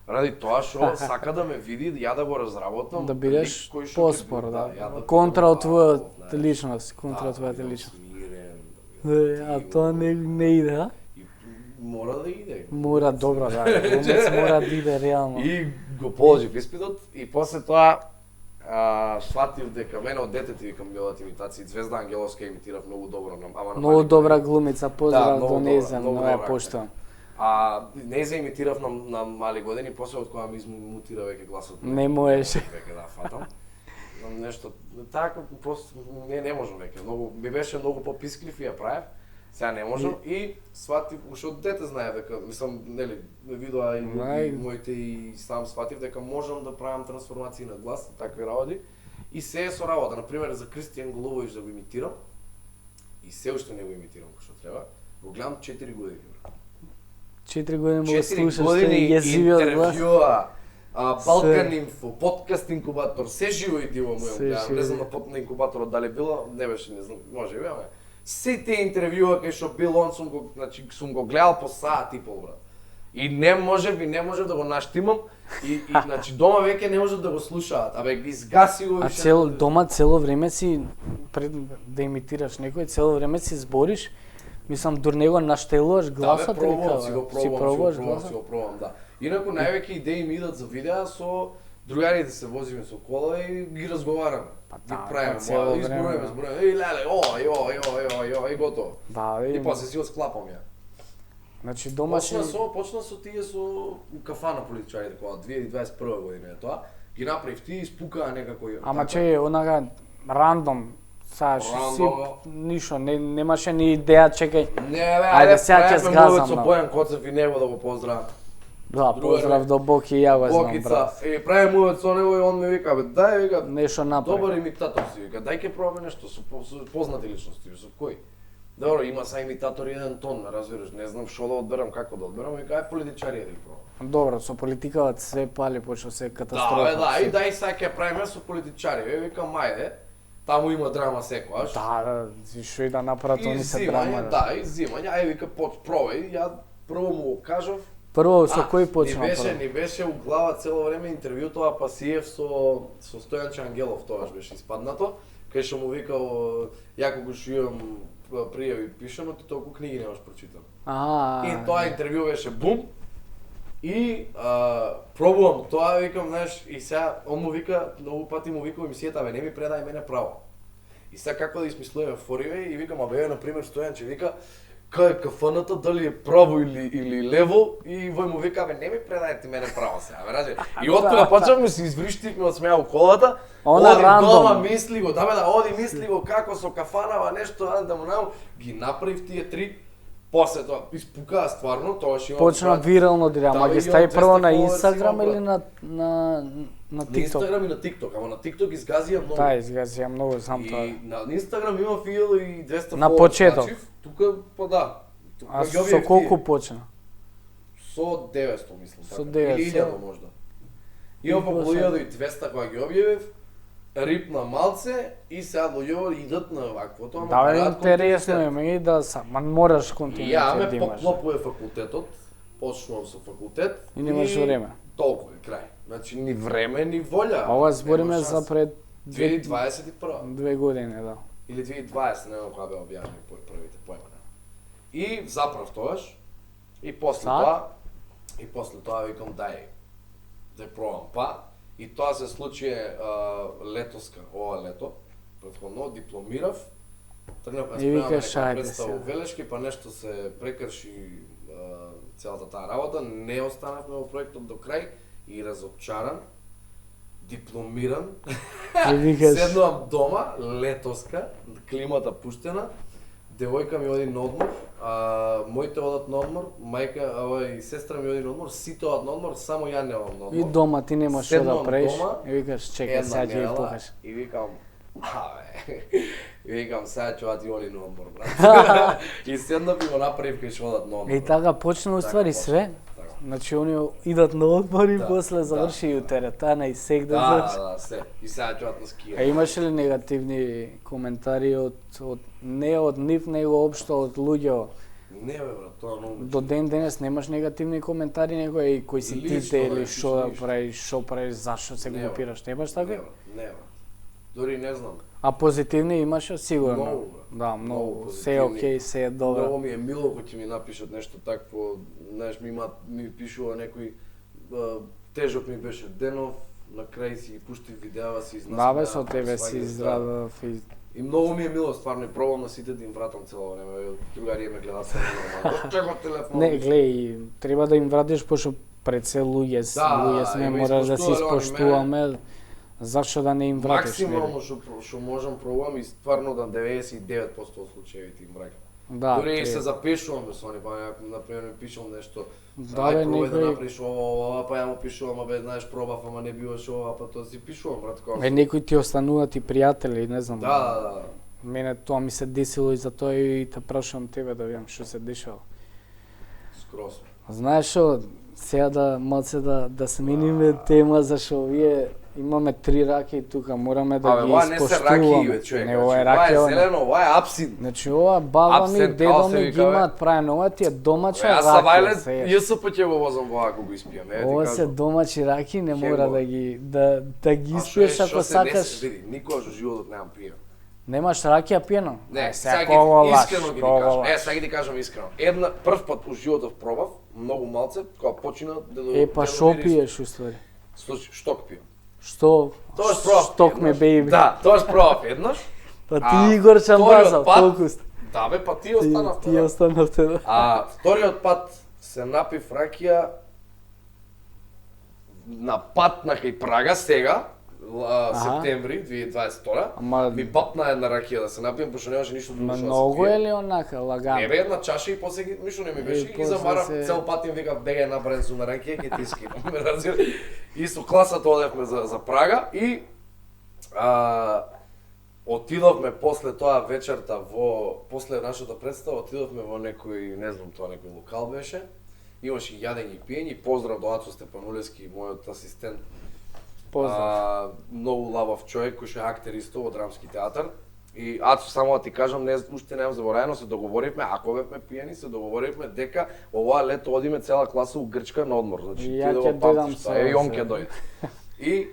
Ради тоа што сака да ме види, ја да го разработам. Да бидеш лик кој што ќе поспор, биде, да. ја бидам Контра од ваков, твојата знаеш. личност, контра од Да, твојата бидам личност. смирен, да бидам А тиho. тоа не иде, а? И мора да иде. Мора добро, да. Глумец мора да иде реално. И го положив испитот и после тоа сватив дека мене од детето викам билат имитации. Звезда Ангеловска имитирав многу добро, ама на Многу мали добра години. глумица, поздрав многу до добра, Неза, многу многу ја добра поштувам. Неза имитирав на мали години, после од кога ми измутира веќе гласот. Не можеше. Веќе да фатам. Нешто така просто не можам веќе. Многу ми беше многу пописклив и ја правев. Сега не можам и сватив уште од дете знаев дека мислам нели видоа и моите и сам сватив дека можам да правам трансформации на глас, такви работи. И се е со работа, на пример за Кристијан Головович да го имитирам. И се уште не го имитирам што треба. Го гледам 4 години. 4 години му го 4 слушаш, години тој језивиот глас. интервјуа, Балкан Инфо, подкаст инкубатор, се живо и диво му ја Се гледам. живо. Не знам на инкубаторот дали било, не беше, не знам, може би, ама. Се тие интервјуа кај што бил он сум го гледал по саат и пол, брат. И не може да го наштимам и значи дома веќе не можат да го слушаат, абе ги изгаси го А више. дома цело време си пред да имитираш некој, цело време си збориш. Мислам дур него наштелуваш гласот или како? си го Си пробуваш си гласот? го пробам, да. Инаку највеќе идеи ми идат за видеа со другарите се возиме со кола и ги разговараме. Па Ги да, правиме, цело време, избројаме, да. збројаме. Еј леле, и готово. Да, И после си го склапам ја. Значи дома си Почна со тие со кафана политичарите кога 2021 година е тоа. Ги направив тие испукаа некако. Ама че онага рандом саш си Рандом. ништо немаше ни идеја, чекај. Не бе, Ајде, сега ќе правевме згазам, мовет со да. Бојан Коцев и него да го поздравам. Да, Друга поздрав не. до Боки, ја го знам, Бокица, брат. прави мовет со него и он ми вика, бе, дај, вика, Нешто направи. добар имитатор си, вика, дај ќе пробаме нешто со познати личности, со кој? Добро, има са имитатори еден тон, разбираш, не знам што да одберам, како да одберам, вика, ај политичари да ги пробам. Добро, со политикава се пали, почва се Да, катастрофа. бе, да, се- и дај сега ќе правиме со политичари, викам, ајде, таму има драма секојаш. Да, што и да направат, И они се драма. зимање, да, и зимање, ај вика, пробај, ја прво му го кажав. Прво, со кој почна прво? Ни беше у глава цело време интервјуто Пасиев со Стојанче Ангелов, тогаш беше испаднато, кај што му викал, ја кога што имам пријави пишано, ти толку книги немаш прочитан. И тоа интервју беше бум. И пробувам тоа, викам, знаеш, и сега он му вика, многу пати му вика емисијата, бе, не ми предај мене право. И сега како да измислуваме фориве и викам, абе, на пример Стојанче вика, кај е кафаната, дали е право или лево, и вој му вика, бе, не ми предај ти мене право сега, бе, ради. И од кога почнавме се извриштивме од смеа у колата, Она оди рандом. дома, мисли го, да бе, да оди, мисли го како со кафанава нешто, да му најам, ги направив тие три. После тоа испукаа стварно, тогаш има Почна вирално директно, ама Да, ги и стави од прво 200 на followers Инстаграм има, или на на TikTok? Инстаграм и на TikTok, ама на TikTok изгазија многу. Да, изгазија многу сам тоа. И на Инстаграм има 1200 На followers, почеток. значи, тука па да. Тука А ги со објавив колку тие. почна? Со 900 мислам Со така. Или 900. 1000 можда. Има околу после- 1200 кога ги објавив. Рипна малце и сега луѓе идат на ваквото, ама Да, бе, прават интересно континуитет. е ми да мораш И ја континуитет ме да имаш. поклопува факултетот, почнувам со факултет. И немаш време. Толку е крај. Значи ни време, ни волја. А ова збориме Нема за шанс. пред 2021 2 години, да. или 2020, не знам кога беа објавени првите појма. И заправ тогаш. И после тоа викам дај да пробам па. И тоа се случи летоска, ова лето, претходно дипломирав. Тргнав да И спремам викаш, нека ајде представа у сега. Велешки, па нешто се прекрши целата таа работа, не останавме во проектот до крај и разочаран, дипломиран. И викаш, Седнувам дома, летоска, климата пуштена, девојка ми оди на одмор, моите одат на одмор, мајка, и сестра ми оди на одмор, сите одат на одмор, само ја не одам на одмор. и дома ти немаш што да Седнувам правиш. дома, И викаш, чекај, Една сега ќе ја недела покажа. и викам, и викам, сега ќе оди они на одмор, брат. И седнав и го направив кај што одат на одмор. И така почна уствари Така све. Така. Значи они идат на одмор и Да, после заврши и у теретана и сек да заврши. Да, се. И сега ќе одат на скија. А имаше ли негативни коментари од не од нив, него општо од луѓе Не бе брат, тоа многу. До ден денес немаш негативни коментари, него е кој си Лично, тите или бе, што да ништо. правиш, што правиш, зашто се Не, бе. групираш, немаш Не така? брат, не брат. Дори не знам. А позитивни имаш сигурно. Многу, бе. Да, Многу многу. Се позитивни. е окей, се е добро. Многу ми е мило кога ќе ми напишат нешто такво, знаеш, ми пишува некој тежок ми беше денов, на крај си пуштив видеа, си Да бе, со тебе си сваѓаш, здравав и И многу ми е мило, стварно, и пробам на сите да им вратам цело време. Другари ме гледат само нормално. Чекам телефон. не, глеј, треба да им вратиш пошто пред се луѓе сме, ме мораш да се испоштувале, они испоштуваме. Зашто да не им вратиш? Максимално што можам пробам и стварно да 99% од случаевите им враќам. Да, Дури и те- се запишувам со они, па например ми пишам нешто. Да, Ај бе, пробај да некој- направиш ова, па ја му пишувам, абе знаеш пробав, ама не биваше ова, па тоа си пишувам брат како. некои ти остануваат и пријатели, не знам. Да. Мене тоа ми се десило и затоа и те прашувам тебе да видам што се дешава. Скроз. Знаеш што, сега да малце да смениме тема, зашто овие имаме 3 раки тука, мораме да Абе, ги ова не се раки, испоштуваме. бе, човек. Не, ова е Ова раки, е ова не. зелено, ова е апсин. Значи ова баба ми, Абсент, дедо као се ми вика, ги бе. имаат правен, ова ти е домача Јас са раки. вајле, се јас ќе го возам во ако го испијам, е, Ова ти се кажам. домачи раки, не Ќе мора го- да ги да ги А испиеш што е, ако што се не сакаш. се види, никогаш во животот немам пијан. Немаш ракија пиено? Не, сега сега кого ги лаш, искрено ги ти кого кажам. лаш. Сега ги ти кажам искрено. Прв пат у животот пробав, многу малце, кога почина да Па шо пиеш уствари? Слушај, шток пијам. Што? Тоа пробав. Шток ме еднаш. бейби. Да, тоа пробав еднаш. Па А, ти Игор Чамбазов, вториот пат- толку сте. Да бе, па ти Ти останавте. останавте, да. А вториот пат се напив ракија на пат на кај Прага сега, септември 2022. Ама Ми бапна една ракија да се напијам, пошто немаше ништо друго што да се многу пие. е ли онака лагано? Не бе, една чаша и после ништо не ми беше. И после замарав се- цел пат им викав бегај направен сум на ракија ќе ти скинам. Ме разбира. И со класата одевме за Прага и отидовме после тоа вечерта после нашата представа отидовме во некој, не знам тоа некој локал беше. Имаше јадење и пиење, поздрав до Ацо Степанулевски, мојот асистент. Поздрав. Многу лабав човек кој ше актер исто во драмски театар. И Ацо, само да ти кажам, уште немам заборавено, се договоривме, ако бевме пиени, се договоривме дека оваа лето одиме цела класа у Грчка на одмор. Значи, И ја ти да ќе го дојдам памтиш со- тоа, и он со- ќе дојде. И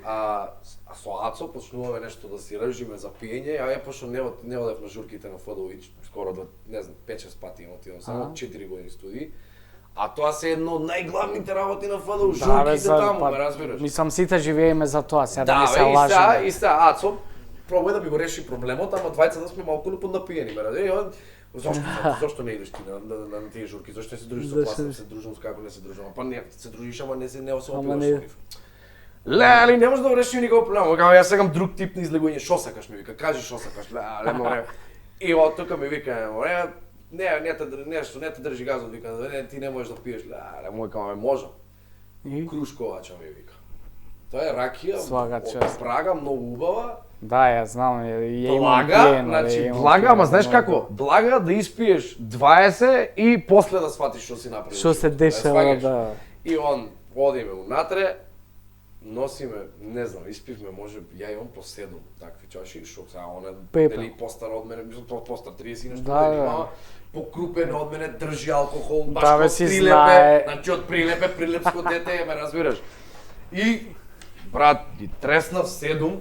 со Ацо почнуваме нешто да си режиме за пиење, а ја пошто не одев на журките на ФДУИ, скоро да, не знам, 5-6 пати им отидам, само 4 години студии. А тоа се едно од најглавните работи на ФДУ, журките таму, ме разбираш. Мислам сите живееме за тоа, сега да не Да, се бе, лажеме. и сега Ацо пробај да ми го реши проблемот, ама двајцата сме малку напиени, ме разбираш. И он, зошто не идеш ти на тие журки? Зошто не се дружиш со Зашто класа, не? се дружам со како не се дружам? Па не, се дружиш, ама не се Ама опиваш не. со нив. Ле, не може да го реши никој проблем. Кажам, јас сакам друг тип на излегување. Шо сакаш ми вика? Кажи шо сакаш. Ле, море. И од тука ми вика, море, не те држи газот, вика, не, ти не можеш да пиеш. Ле, мој кај може. И? Крушковача ми вика. Тоа е ракија Свака од чест. Прага, многу убава. Да, ја знам, ја имам Блага, пиено, значи ја имам блага, ама пиено, знаеш но- како? Блага да испиеш 20 и после да сватиш што си направил. Што се дешава, Сваќаш? да. И он одиме унатре, носиме, не знам, испивме, може ја имам по 7 такви чаши, што сега он е Пепел. дали постар од мене, мислам тоа постар 30 и нешто, Да, дали да. има покрупен од мене, држи алкохол, баш Да, бе, како си прилепе, знае. значи од прилепско дете, ме разбираш. И брат, ги треснав 7.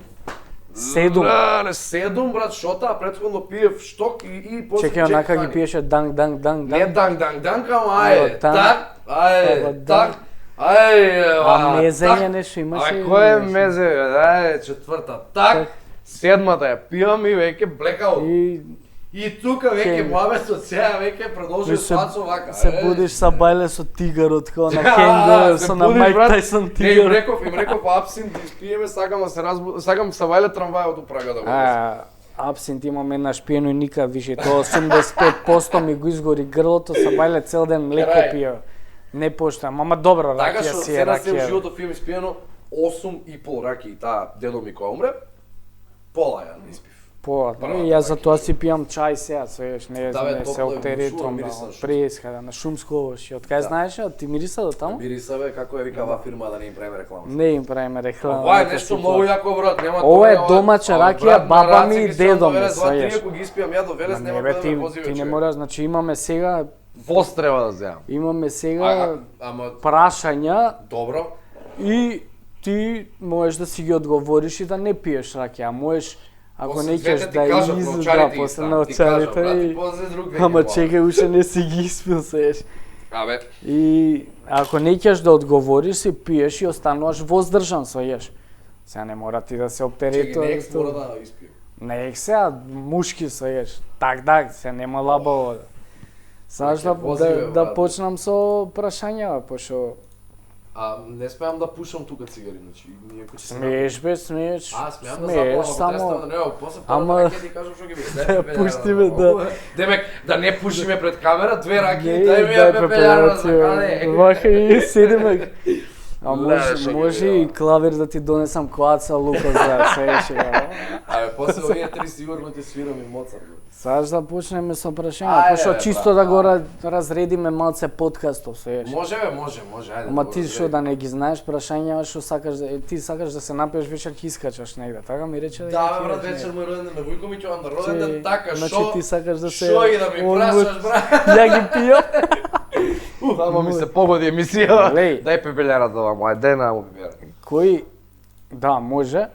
7? Не, 7 брат, шота, а претходно пиев шток и после Чекај, онака ги Хани. пиеше данг. Не данг, ама Ево, ајде, танк. так, ајде, Ево, так, ајде, А мезење нешто имаше? А кој е мезе, бе? Ајде, четврта, так, седмата ја пијам и веќе блекаут. И тука веќе Хем. муабетот сега веќе продолжува свацо вака. Се будиш са бајле со тигарот, како на Да, Кенго, се со на будиш, Майк брат. Тайсон Им тигар. реков апсин да испиеме, сакам да се сакам са вајле трамвајот у Прага да го возам. Апсинт имам една шпиено и никад више, тоа 85% ми го изгори грлото, са бајле цел ден млеко Крај. пио. Не поштам, ама добро, Така ракија што си е сега се у ракија. животот филм испиено 8,5 раки и таа дедо ми која умре, пола ја не испив. По, Прва јас за тоа ракија. си пијам чај сега, свееш, не, Да, бе, не се топло е, оптеритвам, мирисува, да, мириса прииска, на шумско овошје. Од кај знаеш, ти мириса до таму? Бириса бе, како ја вика ова фирма да не им правиме реклама. Не им правиме реклама. Ова е нека нешто си многу плати. јако брат, нема Ова е тоа, домача ова, ракија, брат, на баба раце ми ќе и се дедо ми, доведе 2-3 сваѓаш. ако ги испијам ја до Велес, Ма нема не бе, каде да ме ти вози не човек. мораш, значи имаме сега Воз треба да земам. Имаме сега Ама прашања добро. и ти можеш да си ги одговориш и да не пиеш раке, а можеш ако После не двете ќеш ти да кажат, изда научарите ги после стават, на ти кажат, очарите брат, и после друг веќе ама мора. чекај уште не си ги испил сееш. Абе, И ако не ќеш да одговориш, си пиеш и остануваш воздржан соеш. Сега не мора ти да се чекај, оптерето. не екс мора да испијам. Не сега мушки соеш. Так, се нема лабаво. Саш Веќе возиве, да брат. почнам со прашања, пошо А не смеам да пушам тука цигари, значи иако ќе се смееш бе, смееш. смеам да Смееш, запалам, само да не, после Ама- тоа ќе ти кажам што ќе биде. Пушти ме, да. Демек, да не пушиме пред камера, две раки, Не, дај ми ја пепељара за каде. Ваха и седиме. А Леле, може што ги и видам. клавир да ти донесам коаца лука за сееше. Абе, после овие три сигурно ќе свирам и Моцарт. Саш да почнеме со прашања, Ајде, пошто бе, чисто брат, да го разредиме малце подкастов сееш. Може бе, може, ајде. Ама да ти го што да не ги знаеш прашања, што сакаш да ти сакаш да се напиеш вечер ќе искачаш негде, така ми рече Да, ќе бе, брат, идеш вечер негде. мој роденден на Вујко ми ќе на роденден, така, Значи шо? ти сакаш да се Шо и да ми прашаш, брат? Ја ги пијам. Ама ми се погоди емисија. Леј. Дај пепељара за моја дена, му пепељара. Кој да може.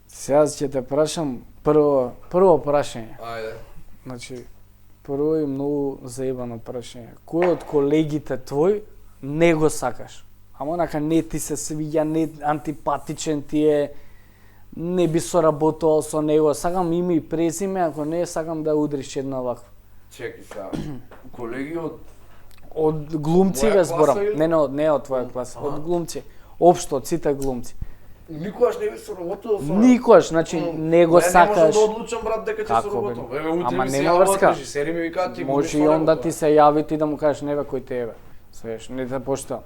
Сега ќе те прашам прво прашање. Ајде. Значи, прво и многу заебано прашање. Кој од колегите твој не го сакаш? Ама онака не ти се свиѓа, не антипатичен ти е, не би соработувал со него. Сакам име и презиме, ако не сакам да удриш една ваква. Чекай сега. Колеги од Од глумци Моја ве зборам. класа или? Не од твоја класа, Аха. од глумци. Општо, од сите глумци. никогаш не би соработувал со Никош, значи не го Не сакаш. можам да одлучам брат дека ќе Како, соработувам. бе? Еве утре Ама ми се нема јават врска. режисери ми викаат ти го Може и мислам, он да тоа. ти се јави ти да му кажеш не бе кој те е бе. Свеш, не те поштувам.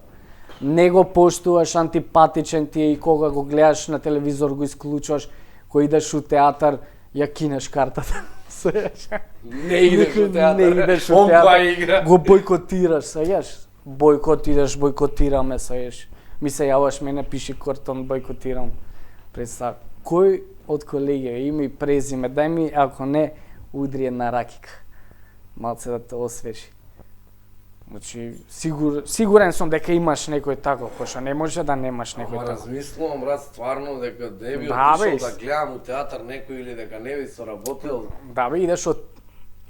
Не го поштуваш, антипатичен ти е и кога го гледаш на телевизор го исклучуваш, кој идеш у театар, ја кинеш картата. Свеш. Не идеш во театар. Не идеш у Он театар. па игра. Го бойкотираш, сееш. Бойкотираме, сееш. Ми се јаваш мене, пиши картон, бойкотирам. Представ. Кој од колеги име и презиме, дај ми, ако не, удри една ракика. Малце да те освежи. Значи, сигурен сум дека имаш некој таков, пошто не може да немаш некој Ама таков. размислувам брат стварно дека не би Да, бе, отишол да гледам у театар некој или дека не би соработил. Да бе, идеш од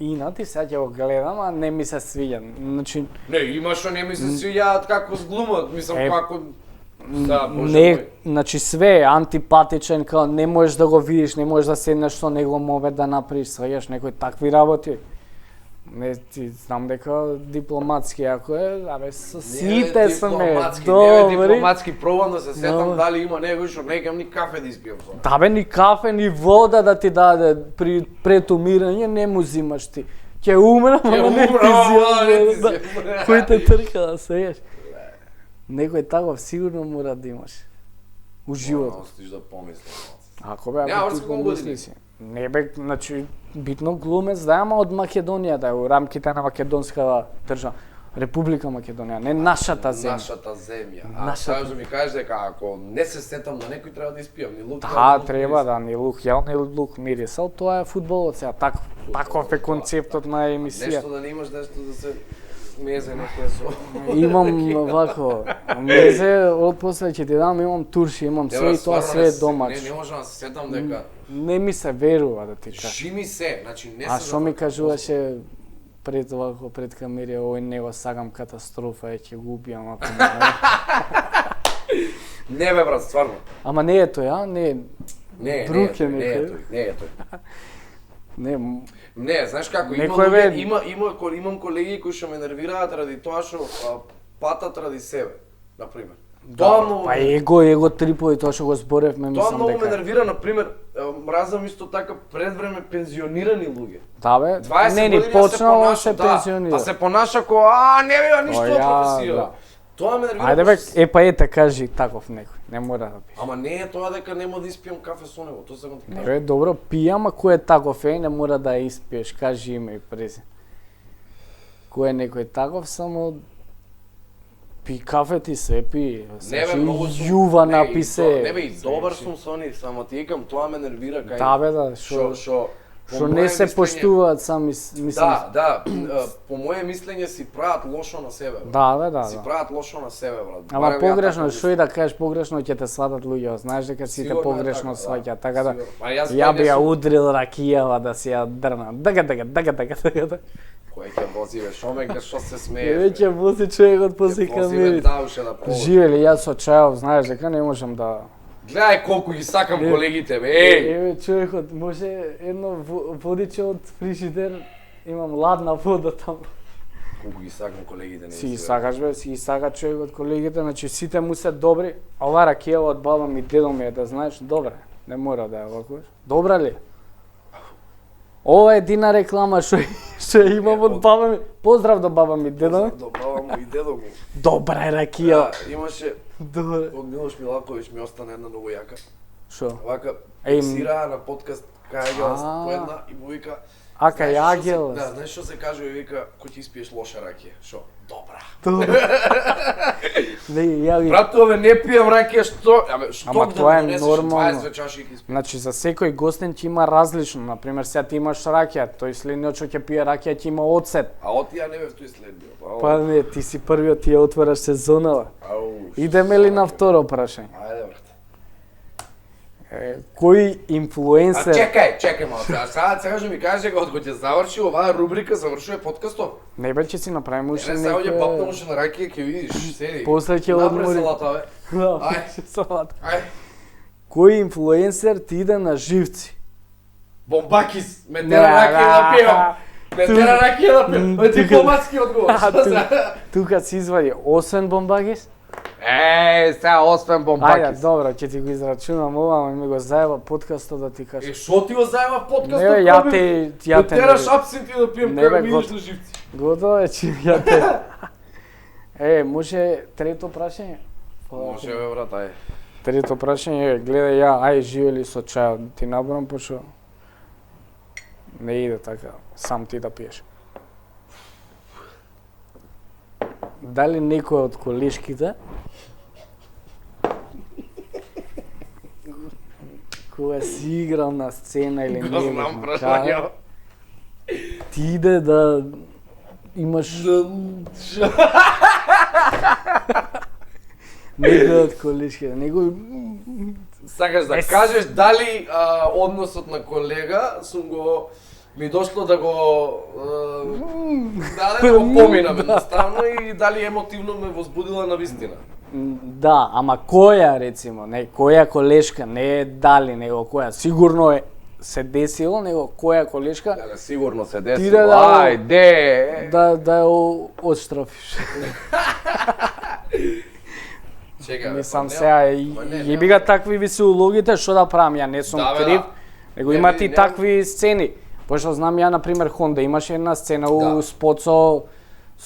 инат и сега ќе го гледам, а не ми се свиѓа. Значи, Не, има што не ми се свиѓаат како зглумат, мислам Е, како Да, боже не, мој. значи све е антипатичен, као не можеш да го видиш, не можеш да седнеш со него, мове да направиш, сваѓаш некои такви работи. Не, ти знам дека дипломатски ако е, абе со сите сме Не е добри. дипломатски, пробам да се сетам Добри. дали има некој што не кем ни кафе да испијам со. Да бе, ни кафе, ни вода да ти даде пред умирање, не му зимаш ти. Ќе умрам, Ќе ама не ти умрам, ама не ти зимам. зимам. Кој те трка да сееш? Некој таков сигурно мора да имаш. У животот. Остиш да помислам. Ако бе, Нема ако врска ти кон помисли години. си. Не бе, значи, битно глумец да е, ама од Македонија да е, у рамките на македонска држава. Република Македонија, не нашата земја. Нашата земја. А Нашата. сакаш да ми кажеш дека ако не се сетам на некој треба да испијам ни лук. Да, треба да ни лук јел, ни лук мирисал, тоа е фудбалот сега, таков е концептот на емисија. Нешто да не имаш нешто да се мезе некој со. Имам вако, мезе, од после ќе ти дам, имам турши, имам све и тоа све е домач. Не можам да се сетам дека Не ми се верува да ти кажам. жими се, значи не се. А што ми кажуваше пред вако пред камерија, ој не го сагам катастрофа, ќе го убијам ако Не бе брат, стварно. Ама не е тој, а? Не, Не, Друг не, е не е некој. тој, не е тој. не, Не, знаеш како, има Некој луѓе, бе- имам колеги кои што ме нервираат ради тоа што патат ради себе, на пример. Тоа многу па его трипови, тоа што го зборевме, Тоа мислам многу ме дека. нервира, на пример, мразам исто така предвреме пензионирани луѓе. Да бе, 20 не ни години да се почнало понаша, се да, пензионира. па се понаша која, не бива ништо О, од ја, професија. да. Тоа ме нервира. Ајде бе, пошто- па ете кажи таков некој, не мора да пише. Ама не е тоа дека нема да испијам кафе со него, тоа сакам ти Не кажам. бе, добро, пијам, а кој е таков е, не мора да ја испиеш, кажи име и презиме. Кој е некој таков, само пи кафе ти се пи, Не бе, значи многу сум. јува не, написе. Не бе, и добар сум со нив, само ти екам, тоа ме нервира кај. Да бе, да, Шо Што не се поштуваат сами, мислам. Да, по моје мислење си прават лошо на себе. Брат. Да, да, Си да. прават лошо на себе, брат. Ама Барем ја погрешно, така што и да кажеш погрешно, ќе те сватат луѓе, знаеш дека сите Сигурно е погрешно така, сваќаат, така да. Сигурно. Па јас Ја тој би ја не сум- удрил ракијава да си ја дрна. Дака. Кој ќе вози бе, шо ме гледаш, што се смееш? Веќе вози човекот после Ќе вози бе камерите. дауше да повози. Живели, јас со чајов, знаеш дека не можам да... Гледај колку ги сакам колегите бе, еј! Еве човекот, може едно водиче од фрижидер, имам ладна вода таму. Колку ги сакам колегите не Си ги сакаш бе, си ги сака човекот колегите, значи сите му се добри. А ова ракијава од баба ми, дедо ми е, да знаеш, добра е. Не мора да ја вакуваш. Добра ли? Ова е едина реклама што имам од баба ми. Поздрав до баба ми, дедо ми. До баба му и дедо му. Добра е ракија. Имаше Добра. од Милош Милаковиќ ми остана една многу јака. Шо? Вака Еј, сира на подкаст Кајагел по една и му вика Ака знаеш што се- јагел. Да, знаеш што се каже и вика кој ќе испиеш лоша ракија? Шо? Добра. Не, ја ги. Братове, не пијам ракија, што? Што Ама да тоа е донесеш нормално. 22 чаши ќе испиеш? Значи за секој гостин ќе има различно. Например, сега ти имаш ракија, тој следниот што ќе пие ракија ќе има оцет. А од ја не бев тој следниот. Па не, ти си првиот, ти ја отвараш сезонава. Ау. Идеме ли на второ прашање? Ајде брат. Кој А инфлуенсер... чекај малку. Сега што ми кажеш дека од кога ќе заврши оваа рубрика, завршува подкастот. Не бе, ќе си направиме уште Не, сега ќе некој... папнамуше на ракија, ќе видиш, седи. После ќе Напред одмори. салата, бе. Да, Ај. ќе салат. Ај. Кој инфлуенсер ти иде на живци? Бомбакис, ме тера ракија да пијам. Ме тера ракија да пијам. Ова е тука- дипломатски одговор. Што се? Тука си извади освен бомбагис? Сега освен Ајде, добро, ќе ти го израчунам ова, ама ми го заеба подкастот да ти кажам. Што ти го заева подкастот? Не бе, ја те... Ме тераш абсинти да пијам Не, кога бе, видиш гот- на живци. Готово е, че ја те... Може трето прашање? Може бе брат, ај. Трето прашање е, гледај ја, ај живели со чајот, ти набрам пошо не иде така, сам ти да пиеш. Дали некој од колешките кога си играл на сцена или Го не, знам прашање. ти иде да имаш некој од колешките, некој Сакаш да кажеш дали односот на колега сум го ми дошло да го да го поминам едноставно и дали емотивно ме возбудила на вистина. Да, ама која рецимо, не која колешка, не дали, него која, сигурно е се десило, него која колешка Да, сигурно се Ти десило. да Ајде. да ја отштрафиш. Чекај. Мислам сега, јеби га такви ви се улогите, што да правам, ја не сум Да, бе, крив, да. него Не, има не, ти не. такви сцени. Пошто знам ја, например, Honda, имаше една сцена у Да. спот со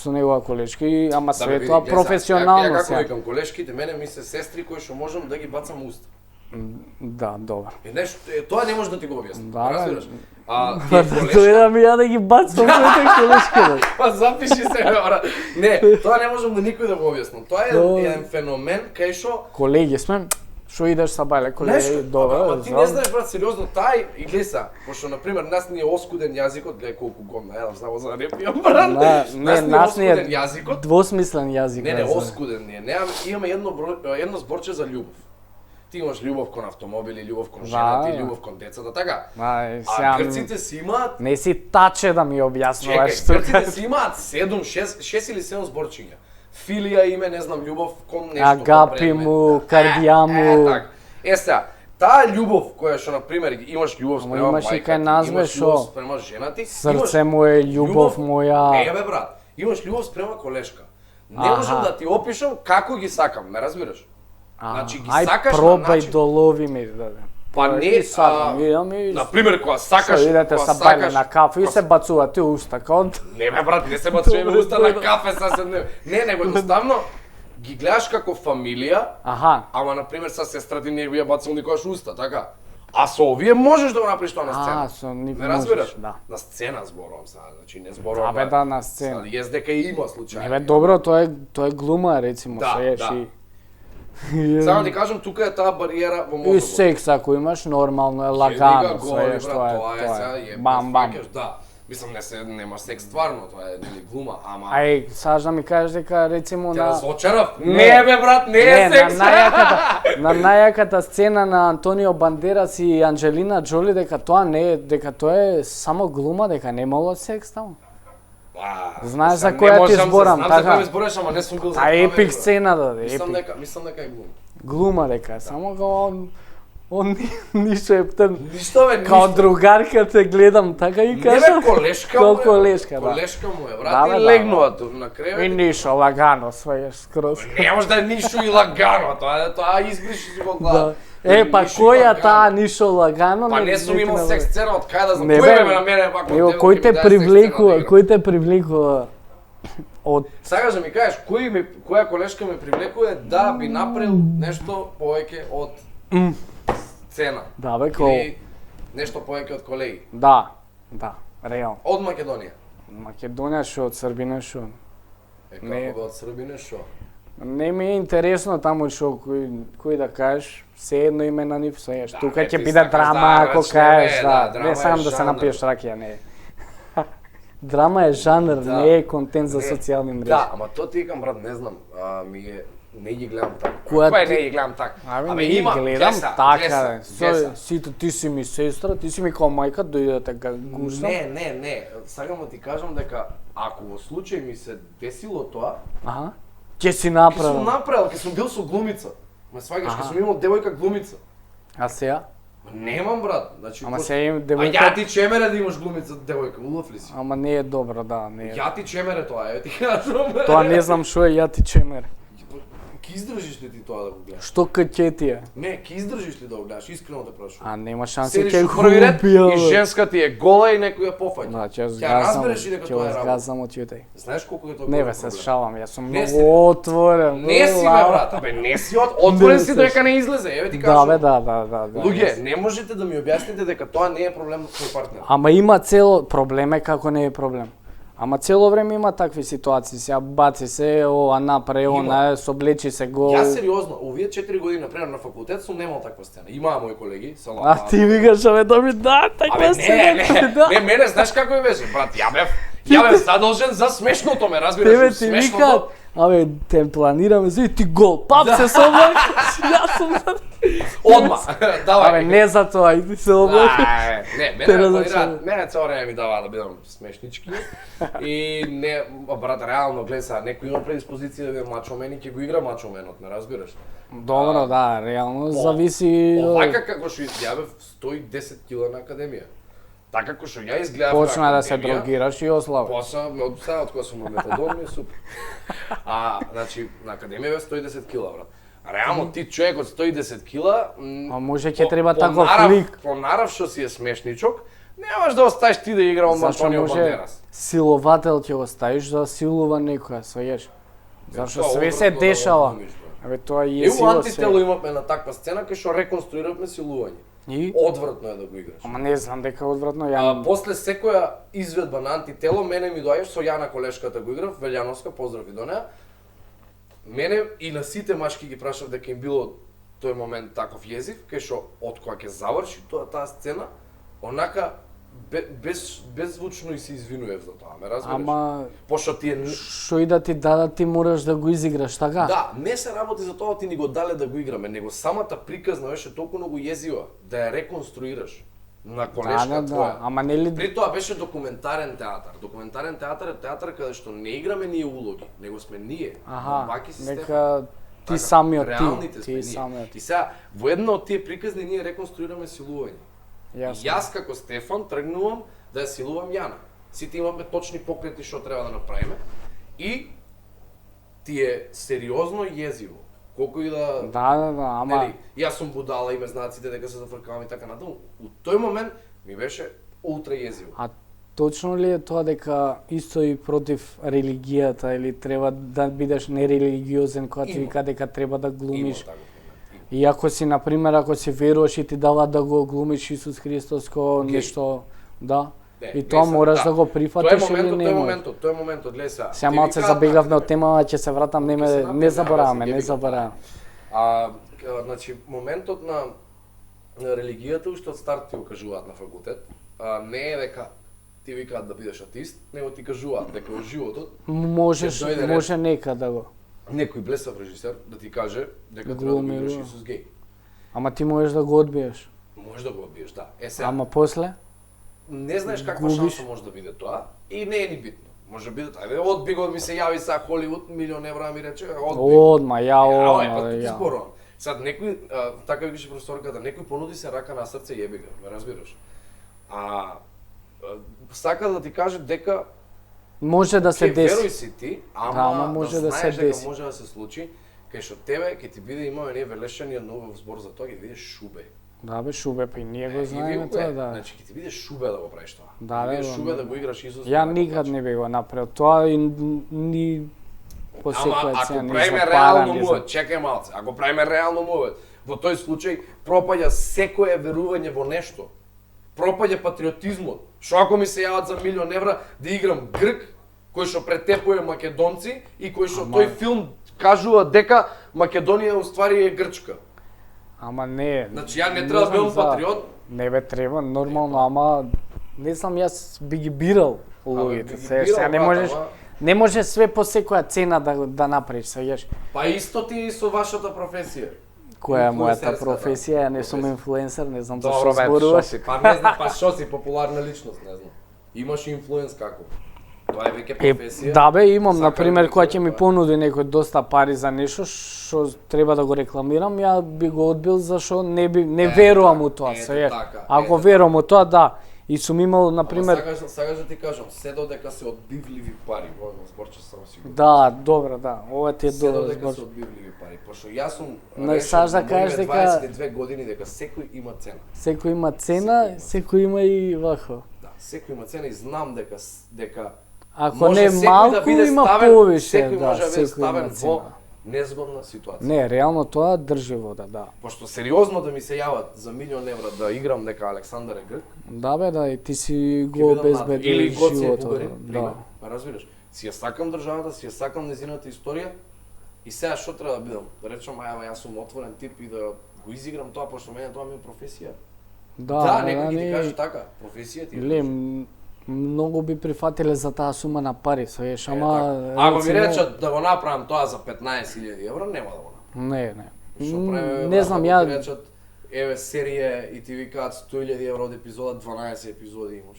негова колешка, ама све види, тоа гледа, професионално Ја како сега. викам колешките, мене ми се сестри кои што можам да ги бацам у уста. Да, добро. Нешто, тоа не може да ти го објаснам. Да, бе. разбираш? А Па тие тој колешки, да ми ја да ги бацам своите колешки. бе. па запиши се, ора. Не, тоа не можам на никој да го објаснам. Тоа Да. е еден феномен кај што Колеги сме, што идеш са бајле, колеги, добро, ама ти не знаеш брат, сериозно, тај и глеса, пошто на пример нас ни е оскуден јазикот, гледај колку гомна, едам само за да не пијам брат. Нас ни е оскуден јазикот. двосмислен јазик. Не, знам. оскуден ни е. Имаме едно зборче за љубов. Ти имаш љубов кон автомобили, љубов кон жената, Да. љубов кон децата, така? Ај, А сега грците си имаат, не си таче да ми објаснуваш чекај, што грците си имаат 6 или 7 зборчиња. Филија име, не знам, љубов кон нешто. Агапи кон предмет. му, кардијаму. Така. Сега, таа љубов која што на пример имаш љубов Ама спрема имаш и мајка, кај нас, бе, имаш шо? љубов спрема жена ти, Срце му е љубов моја. Не бе брат, имаш љубов спрема колешка. Не Аха. можам да ти опишам како ги сакам, ме разбираш? Значи ги Ај, сакаш на пробај начин. долови ми. Да. Па не, И сакам, идам и... на пример кога сакаш, Што идете кога са бајле сакаш, на кафе и кога се бацувате у уста, као... Не бе брат, не се бацуваме уста на кафе сасем не, него едноставно ги гледаш како фамилија, Аха, ама на пример со сестра ти не би ја бацал никогаш уста, така? А со овие можеш да го направиш тоа на сцена. со никој Не разбираш? можеш, да. На сцена зборувам сега, значи не зборувам. Да бе, да, на сцена. Јас дека има случаи. Не бе, добро, тоа е глума, рецимо, Да, што е, да. ши... Само ти кажам, тука е таа бариера во И мозокот. секс ако имаш нормално е лагано, Сега све што тоа е сега е. е Бам бам. сваќаш, да. Мислам нема секс стварно, тоа е нели глума, ама Ај, саш да ми кажеш дека рецимо те на разочарав. Не. Не бе брат, не е секс. на најаката сцена на Антонио Бандерас и Анджелина Джоли дека тоа не е, дека тоа е само глума, дека немало секс таму. Знаеш за која ти зборам, Знам за така? која збораш, ама не сум бил за А камера, епик бе. сцена да, Мислам епик. дека е глума. Глума дека, само као он ништо ептен. Ништо бе, Као ништо. другарка те гледам, така и Не кажа. бе, колешка Као му е. колешка, да. Колешка му е, Да, брат, бе, и да, легнува тук на И кревет. ништо лагано, свајаш скроз. Не може да е ништо и лагано, тоа избриши си во глава. Да. Па Ништо и која лагано. таа ништо лагано? Па не сум имал секс сцена, од кај да знам. Не, Кој бе, ме на мене пак од Ево, девојки кој ми те даде секс сцена да привлекува, играм? кој те привлекува од Сакаш да ми кажеш која колешка ме привлекува да би направил нешто повеќе од сцена. да бе, као Или нешто повеќе од колеги. да, реално. Од Македонија. Македонија шо, од Србина шо. Е Не. како бе од Србине шо? Не ми е интересно таму шо кој да кажеш, се едно име на нив, свајаш. Да, Тука бе, ќе ти биде сакаш драма да, ако рачне, кажеш, бе, да. да, драма Не е сам да се жанр. напиеш ракија, не. Драма е жанр, Да. не е контент за Не. социјални мрежи. Да, ама тоа ти викам брат, не знам, не ги гледам така. Која Кој ти- не ги гледам така? Абе, не ги гледам геса, така, геса, бе. геса. Сите ти си ми сестра, ти си ми као мајка, дојде да те гушам. Не, сакам да ти кажам дека ако во случај ми се десило тоа, Аха. Ќе си ќе сум направил. направил, ќе сум бил со глумица. Ме сваќаш, ќе Аха. сум имал девојка глумица. А сега? Ма немам брат, значи Ама пос- сега им А ја девојка. ти чемере да имаш глумица девојка, улов ли си? Ама не е добро, да, не е. Ја ти чемере тоа, ти кажам. Тоа не знам што е, ја ти чемер. Ки издржиш ли ти тоа да го гледаш? Што ќе ти е? Не, ки издржиш ли да го гледаш? Искрено те прашувам. А нема шанси Седиш ќе у први ред хубија. и женска ти е гола и некој ја пофаќа. Да, ќе Ќе разбереш и дека ќе тоа е работа. згазам од јутеј. Знаеш колку е тоа Не голем бе, се проблем? шалам, јас сум Не си, многу отворен. Не си бе лао. брат, бе не си отворен Не си си. дека не излезе, еве ти Да, кажам. бе, да. Луѓе, не можете да ми објасните дека тоа не е проблем на твој партнер. Ама има цело проблем е како не е проблем. Ама цело време има такви ситуации, сега баци се, ова направи, Има. она, соблечи се гол. Јас сериозно, овие 4 години например на факултет сум немал таква сцена. Имаа мои колеги, се А ти викаш, абе, доби, да, Абе, таква се, да. не, мене знаеш како ми беше, брат, ја бев задолжен за смешното, ме разбираш, Тебе за ти викаат, смешното. абе, те планираме за и ти гол, пап се соблак, јас сум за... Одма, давај. Абе, не за тоа, и ти се облак. Не, Те мене разочарува. планираат, мене цело време ми даваа да бидам смешнички. И не, брат, реално гледа сега, некој има предиспозиција да биде мачо мен и ќе го игра мачо менот, ме разбираш? Добро, да, реално, зависи... Овака како што ја бев 110 кила на академија. Така како што ја изгледав Почна на да се академија, дрогираш и ослаб. Почна, од сега од кога сум на метадон ми е супер. Значи, на академија бев 110 кила, брат. Реално ти човек од 110 кила, А може ќе треба таков нарав- лик. По нарав што си е смешничок, немаш да оставиш ти да игра Зашто Антонио може Бандерас. силовател ќе го ставиш да силува некоја, сваѓаш. Зашто Тоа све се одвратно да го дешава. глумиш, брат. Абе тоа и е Ево сила антитело се. имавме на таква сцена кај што реконструиравме силување. И? Одвратно е да го играш. Ама не знам дека е одвратно, ја... После секоја изведба на антитело, мене ми доаѓаш со Јана колешката го играв, Велјановска, поздрав и до неа. Мене и на сите мачки ги прашав дека им било тој момент таков језив, кај што од кога ќе заврши таа сцена, онака беззвучно и се извинував за тоа, ме разбираш? Ама Пошто ти е што и да ти дадат, ти мораш да го изиграш, така? Да, не се работи за тоа ти ни го дале да го играме, него самата приказна беше толку многу језива да ја реконструираш на колешка твоја. Ама нели При тоа беше документарен театар. Документарен театар е театар каде што не играме ние улоги, него сме ние. Аха, Баки си нека ти Така, самиот реалните ти, сме ние. ти самиот. И сега во една од тие приказни ние реконструираме силување. И Јасно. јас како Стефан тргнувам да ја силувам Јана. Сите имаме точни покрети што треба да направиме и ти е сериозно језиво. Колку и да Да, ама... нели, јас сум будала и ме знаат сите дека се зафркавам и така натаму. У тој момент ми беше ултра језиво. А точно ли е тоа дека исто и против религијата или треба да бидеш нерелигиозен кога ти Има. вика дека треба да Има глумиш? таков момент. И ако си, например, ако си веруваш и ти дава да го глумиш Исус Христос ко нешто, да, Не, и тоа не сам- мораш да го прифатиш или не тој можеш? тој моментот, гледај сега. Сега Ти малце викаат, забегавме од например, темава, ќе се вратам, Ќе се не напред, забораваме, ќе не ви- забораваме. Значи, моментот на религијата, уште од старт ти го кажуваат на факултет, не е дека ти викаат да бидеш атеист, него ти кажуваат дека во животот Можеш, ќе дојде ред. може нека да го. Некој блесав режисер да ти каже дека Да треба да го го играш умирува. Исус геј. Ама ти можеш да го одбиеш. Може да го одбиеш, да. Сега, Ама после? не знаеш каква губиш. шанса може да биде тоа и не е ни битно. Може биде, ајде одби го, ми се јави са Холивуд, милион евра ми рече, одби. Одма, Ај, одма, па ти ја. зборувам. Сад некој, така викаше професорката, некој понуди се рака на срце, јеби го, ме разбираш. Сака да ти каже дека Може да се ќе веруј деси. си ти, ама ама може да да се знаеш дека деси. може да се случи, кај што тебе ќе ти биде имаме ние велешани ново збор за тоа, ќе ти биде шубе. Да бе, шубе, па и ние го И знаеме вие тоа, го е. да. Значи ќе ти биде шубе да го правиш тоа. Да, Ќе ти бе, биде бе, шубе бе. да го играш Исус. Ја никад не би го направил тоа и ни по Ама секоја ако цена ни правиме за реално пара, ни за... мувет, чекај малце, ако правиме реално мувет, во тој случај пропаѓа секое верување во нешто. Пропаѓа патриотизмот. Што ако ми се јават за милион евра да играм Грк, кој што претепува македонци и кој што тој филм кажува дека Македонија уствари е Грчка. Ама не. Значи ја не треба да бидам знам за- патриот. Не бе, треба, нормално, ама не знам, јас би ги бирал луѓето. би ги Се, бирал, сега не брат, можеш, ама- не можеш све по секоја цена да направиш, сеќаш. Па исто ти и со вашата професија. Која е мојата Инфлуенсерската професија? Ја не сум професија. инфлуенсер, не знам Добро, зашто бе, зборуваш. шо си? Па не знам, па што си популарна личност, не знам. Имаш инфлуенс како? Тоа е веќе професија. Да бе, имам, Сакам например, да кога ти ќе ми кажам, понуди некој доста пари за нешто што треба да го рекламирам, ја би го одбил зашто не верувам у тоа, ето се. така, Ако ето верувам у тоа, да. И сум имал, например, Сакаш да ти кажам, се додека се одбивливи пари, во зборче сам сигурно. да, добро, да. Ова ти е Се добро додека збор. се одбивливи пари, пошто јас сум Но решил саш да на кажеш моите дека- 22 години дека секој има цена. Секој има цена, секој има и вако. Да, секој има цена и знам дека Ако може не секој малку, да биде има ставен, повише, секој да, може да биде секој ставен има во цена. незгодна ситуација. Не, реално тоа држи вода, да. Пошто сериозно да ми се јават за милион евра да играм дека Александар е Грк, Да бе, да, и ти си ќе го бидам над- обезбедил или Гоце е животот. бугарин, Да. пример, па разбираш. Си ја сакам државата, си ја сакам незината историја и сега што треба да бидам? Да речам, ајава јас сум отворен тип и да го изиграм тоа, пошто мене тоа ми е професија. Да, некој ќе ти каже така, професија ти е. Ле, многу би прифатиле за таа сума на пари, свеш, ама... така. Ако ми рецимо- речат да го направам тоа за 15.000 евра, нема да го направам. Не. Што правиме, Не знам, ако ја... ти речат, еве серија и ти викаат 100.000 евра од епизода, 12 епизоди имаш.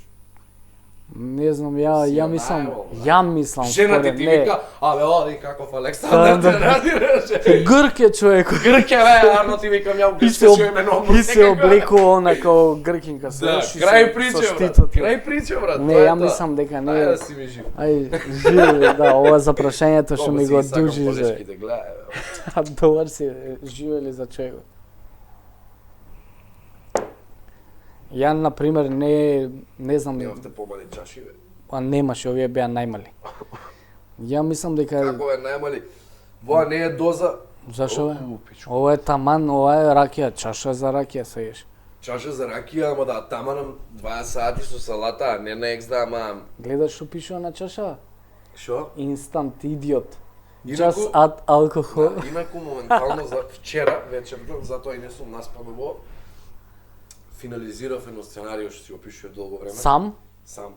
Не знам, ја Си ја мислам, најавал, бе. ја мислам, Жена ти според, ти не. вика, абе оди каков Александар, Да, те да. разбираш. Грк е човек. Грке, бе, Арно ти викам, ја И се, грче што именувам. и се облекува онако гркинка, Да, свеш, и крај со прича, брат. штитот. Крај прича, брат. Не, тоа е ја тоа. мислам дека не. Ајде да си ми жив. Ај, живе, да, ова за прашањето што Колку ми си го ги сакам дужи, полешки за... да гледа, бе. Добар си, живели за човекот. Ја, например, не знам, Немавте помали чаши, бе. па немаше, овие беа најмали. Ја мислам дека... Како е најмали? Воа не е доза. Зашо бе? О, пичко. Ова е таман, ова е ракија, чаша за ракија се еш. Чаша за ракија, ама да таманам 20 сати со салата, а не на екс ама... Гледаш што пишува на чаша? Шо? Instant idiot. Инаку- Just add alcohol. Да, инаку моментално за вчера вечерта, затоа и не сум наспал во финализирав едно сценарио што си опишував долго време. Сам? Сам.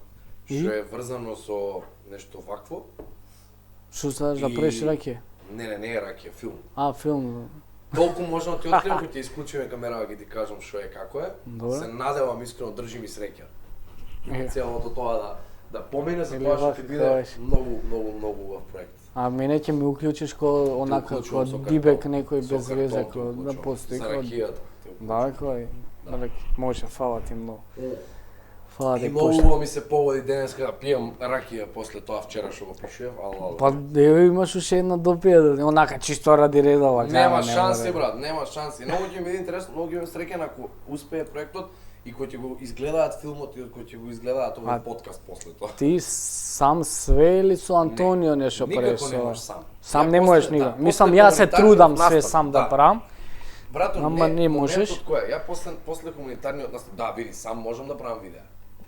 И? Што е врзано со нешто вакво. Што сакаш да И- правиш ракија? Не е ракија, филм. А, филм. Толку можно да ти откриам кога ќе исклучиме камерава ќе ти кажам што е како е. Добре. Се надевам искрено, држи ми среќа. Е. Целото тоа да помине за Или тоа што вака ќе биде кажеш. многу убав проект. А мене ќе ми уклучиш ко онака Уклучувам ко со Дибек картон. некој Со без везе картон те ко да уклучувам. постои За ко... ракијата. Да, кој? Може, фала ти многу. Фала И ти многу пошта. убаво ми се поводи денеска да пијам ракија после тоа вчера што го пишував, ала. Па еве имаш уште една допија, онака чисто ради редова. Нема шанси, брат, нема шанси. Многу ќе ми биде интересно, многу ќе ме среќен ако успее проектот и кои ќе го изгледаат филмот и кои ќе го изгледаат овој подкаст после тоа. Ти сам све или со Антонио нешто правиш? Никако не можеш сам. Сам Ја не после- можеш да, никако. после Мислам, ја се хуманитарниот трудам све настан, сам да правам. Брато, Ама не можеш. моментот кој е? Ја после хуманитарниот настан, да, види, сам можам да правам видеа.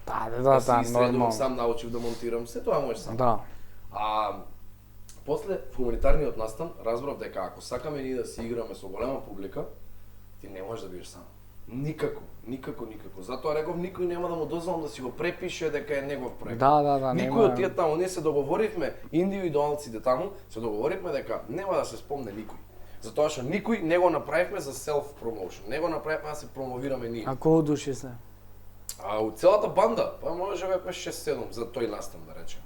Да, си изредувам, нормално. сам научив да монтирам, се тоа можеш сам. Да. А После хуманитарниот настан разбрав дека ако сакаме ние да си играме со голема публика, ти не можеш да бидеш сам. Никако. Затоа реков никој нема да му дозволам да си го препише дека е негов проект. Да, Никој од тие таму, ние се договоривме, индивидуалците таму, се договоривме дека нема да се спомне никој. Затоа што никој не го направивме за self promotion, не го направивме да се промовираме ние. А колку души се? Од целата банда, па може бе 6-7 за тој настан да речем.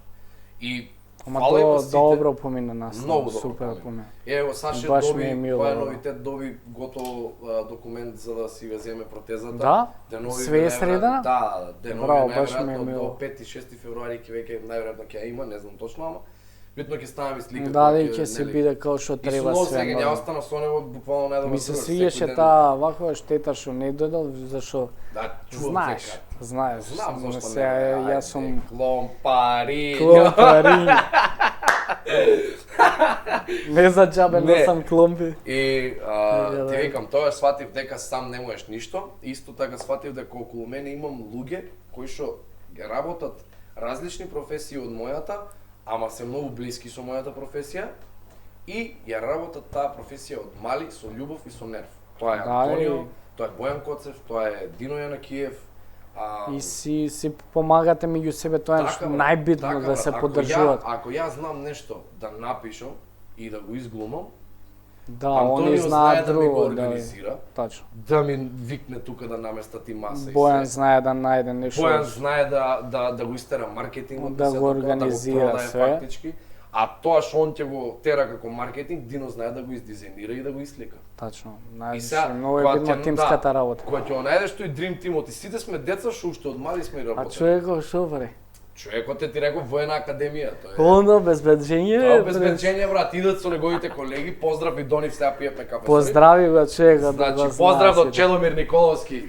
И Ама фала им тоа на сите. добро помина нас. Многу добро супер помина. помина. Ево Саше Баш ми е доби, мило, тоа е да. новитет, доби готов документ за да си ја земе протезата. Да? Денови Све е најверојатно- средена? Да, денови Браво, баш ми е најверојатно мило. до 5-6 февруари ќе веќе најверојатно ќе ја има, не знам точно, ама битно ќе ставам и слика. Да, и ќе се биде како што И треба со све. сега ја нормално. остана со него буквално најдобар. Ми се друг, свиеше секој ден. таа ваква штета што не дојдол, зашо Да, чувам знаеш, секад. знаеш. Знам зашто Сега, не. јас сум кломпари. кломпари. Не за џабе Не. носам кломпи. И Да. ти викам, тоа сватив дека сам не можеш ништо, исто така сватив дека околу мене имам луѓе кои што работат различни професии од мојата, ама се многу блиски со мојата професија и ја работат таа професија од мали со љубов и со нерв. Тоа е Да, Антонио, и- тоа е Бојан Коцев, тоа е Дино Јанакиев. И си помагате меѓу себе, тоа е Така, брат, најбитно така, да брат. се Ако поддржуваат. Ако ја знам нешто да напишам и да го изглумам, Да, Антонио они знаат да ми го друго, да. организира, Точно. да ми викне тука да наместат и маса и Бојан се. знае да најде нешто. Бојан знае да го истера маркетингот, Да се го тоа, организира да го продаде све. фактички. А тоа што он ќе го тера како маркетинг, Дино знае да го издизајнира и да гоислика. Тачно. И сега, Најдеше многу е кога битна ќе- тимската да, работа. Кога ќе го најдеш тој Dream Teamот и сите сме деца што уште од мали сме и А работели. човеков шо бре? Човекот е ти реков воена академија, тоа е. Оно обезбеđenje. Тоа обезбеđenje, брат, идат со неговите колеги, поздрав и Донив, сега пиевме кафе. Поздрави го човекот. да Значи, го поздрав знае до сите. Челомир Николовски,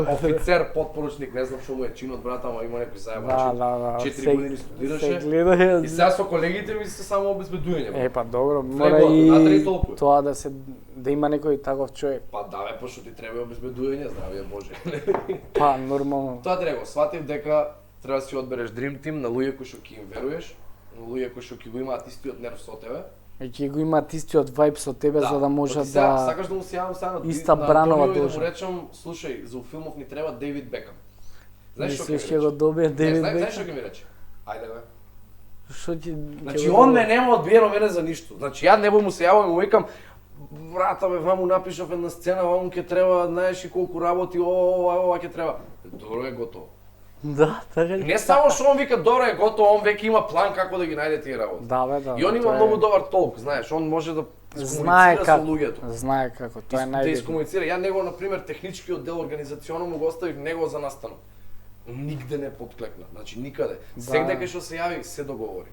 офицер, подпоручник, не знам што му е чинот, брат, ама има некој заебан Да. 4 години студираше. Се гледа. И сега со колегите ми се само обезбедување. Е, па добро, Флегот, мора надри и толку. тоа да има некој таков човек. Па да бе, пошто ти треба обезбедување, здравие Боже. Па, нормално. Тоа треба, сватив дека треба да си одбереш Dream Team на луѓе кои што ќе им веруваш, на луѓе кои што ќе го имаат истиот нерв со тебе. И ќе го имаат истиот вајб со тебе за да може Оти сега, да... сакаш да му се јавам сега на Иста на бранова Антонио и да должна. му речам, слушај, за филмов ни треба Дейвид Бекам. Знаеш што Мислиш ќе ќе ми го рече? добие Не, Девид знаеш што Бекам? ќе ми рече? Ајде бе. Што ќе... Значи он ме нема одбиено мене за ништо. Значи ја не му се јавам и му викам брата бе, ваму напишав една сцена, ваму ќе треба, знаеш и колку работи, ова ќе треба. Добро е готово. Да, така ли? Не само што он вика добро е готово, он веќе има план како да ги најде тие работи. Да, бе, да. И он има тоа е- многу добар толк, знаеш, он може да Знае искомуницира со како. луѓето. Знае како, тоа е Да најбитно. искомуницира. Ја него, например, техничкиот дел организационо му го оставив него за настанок. Нигде не подклекна, значи никаде. Сегде кај што се јави, се договори.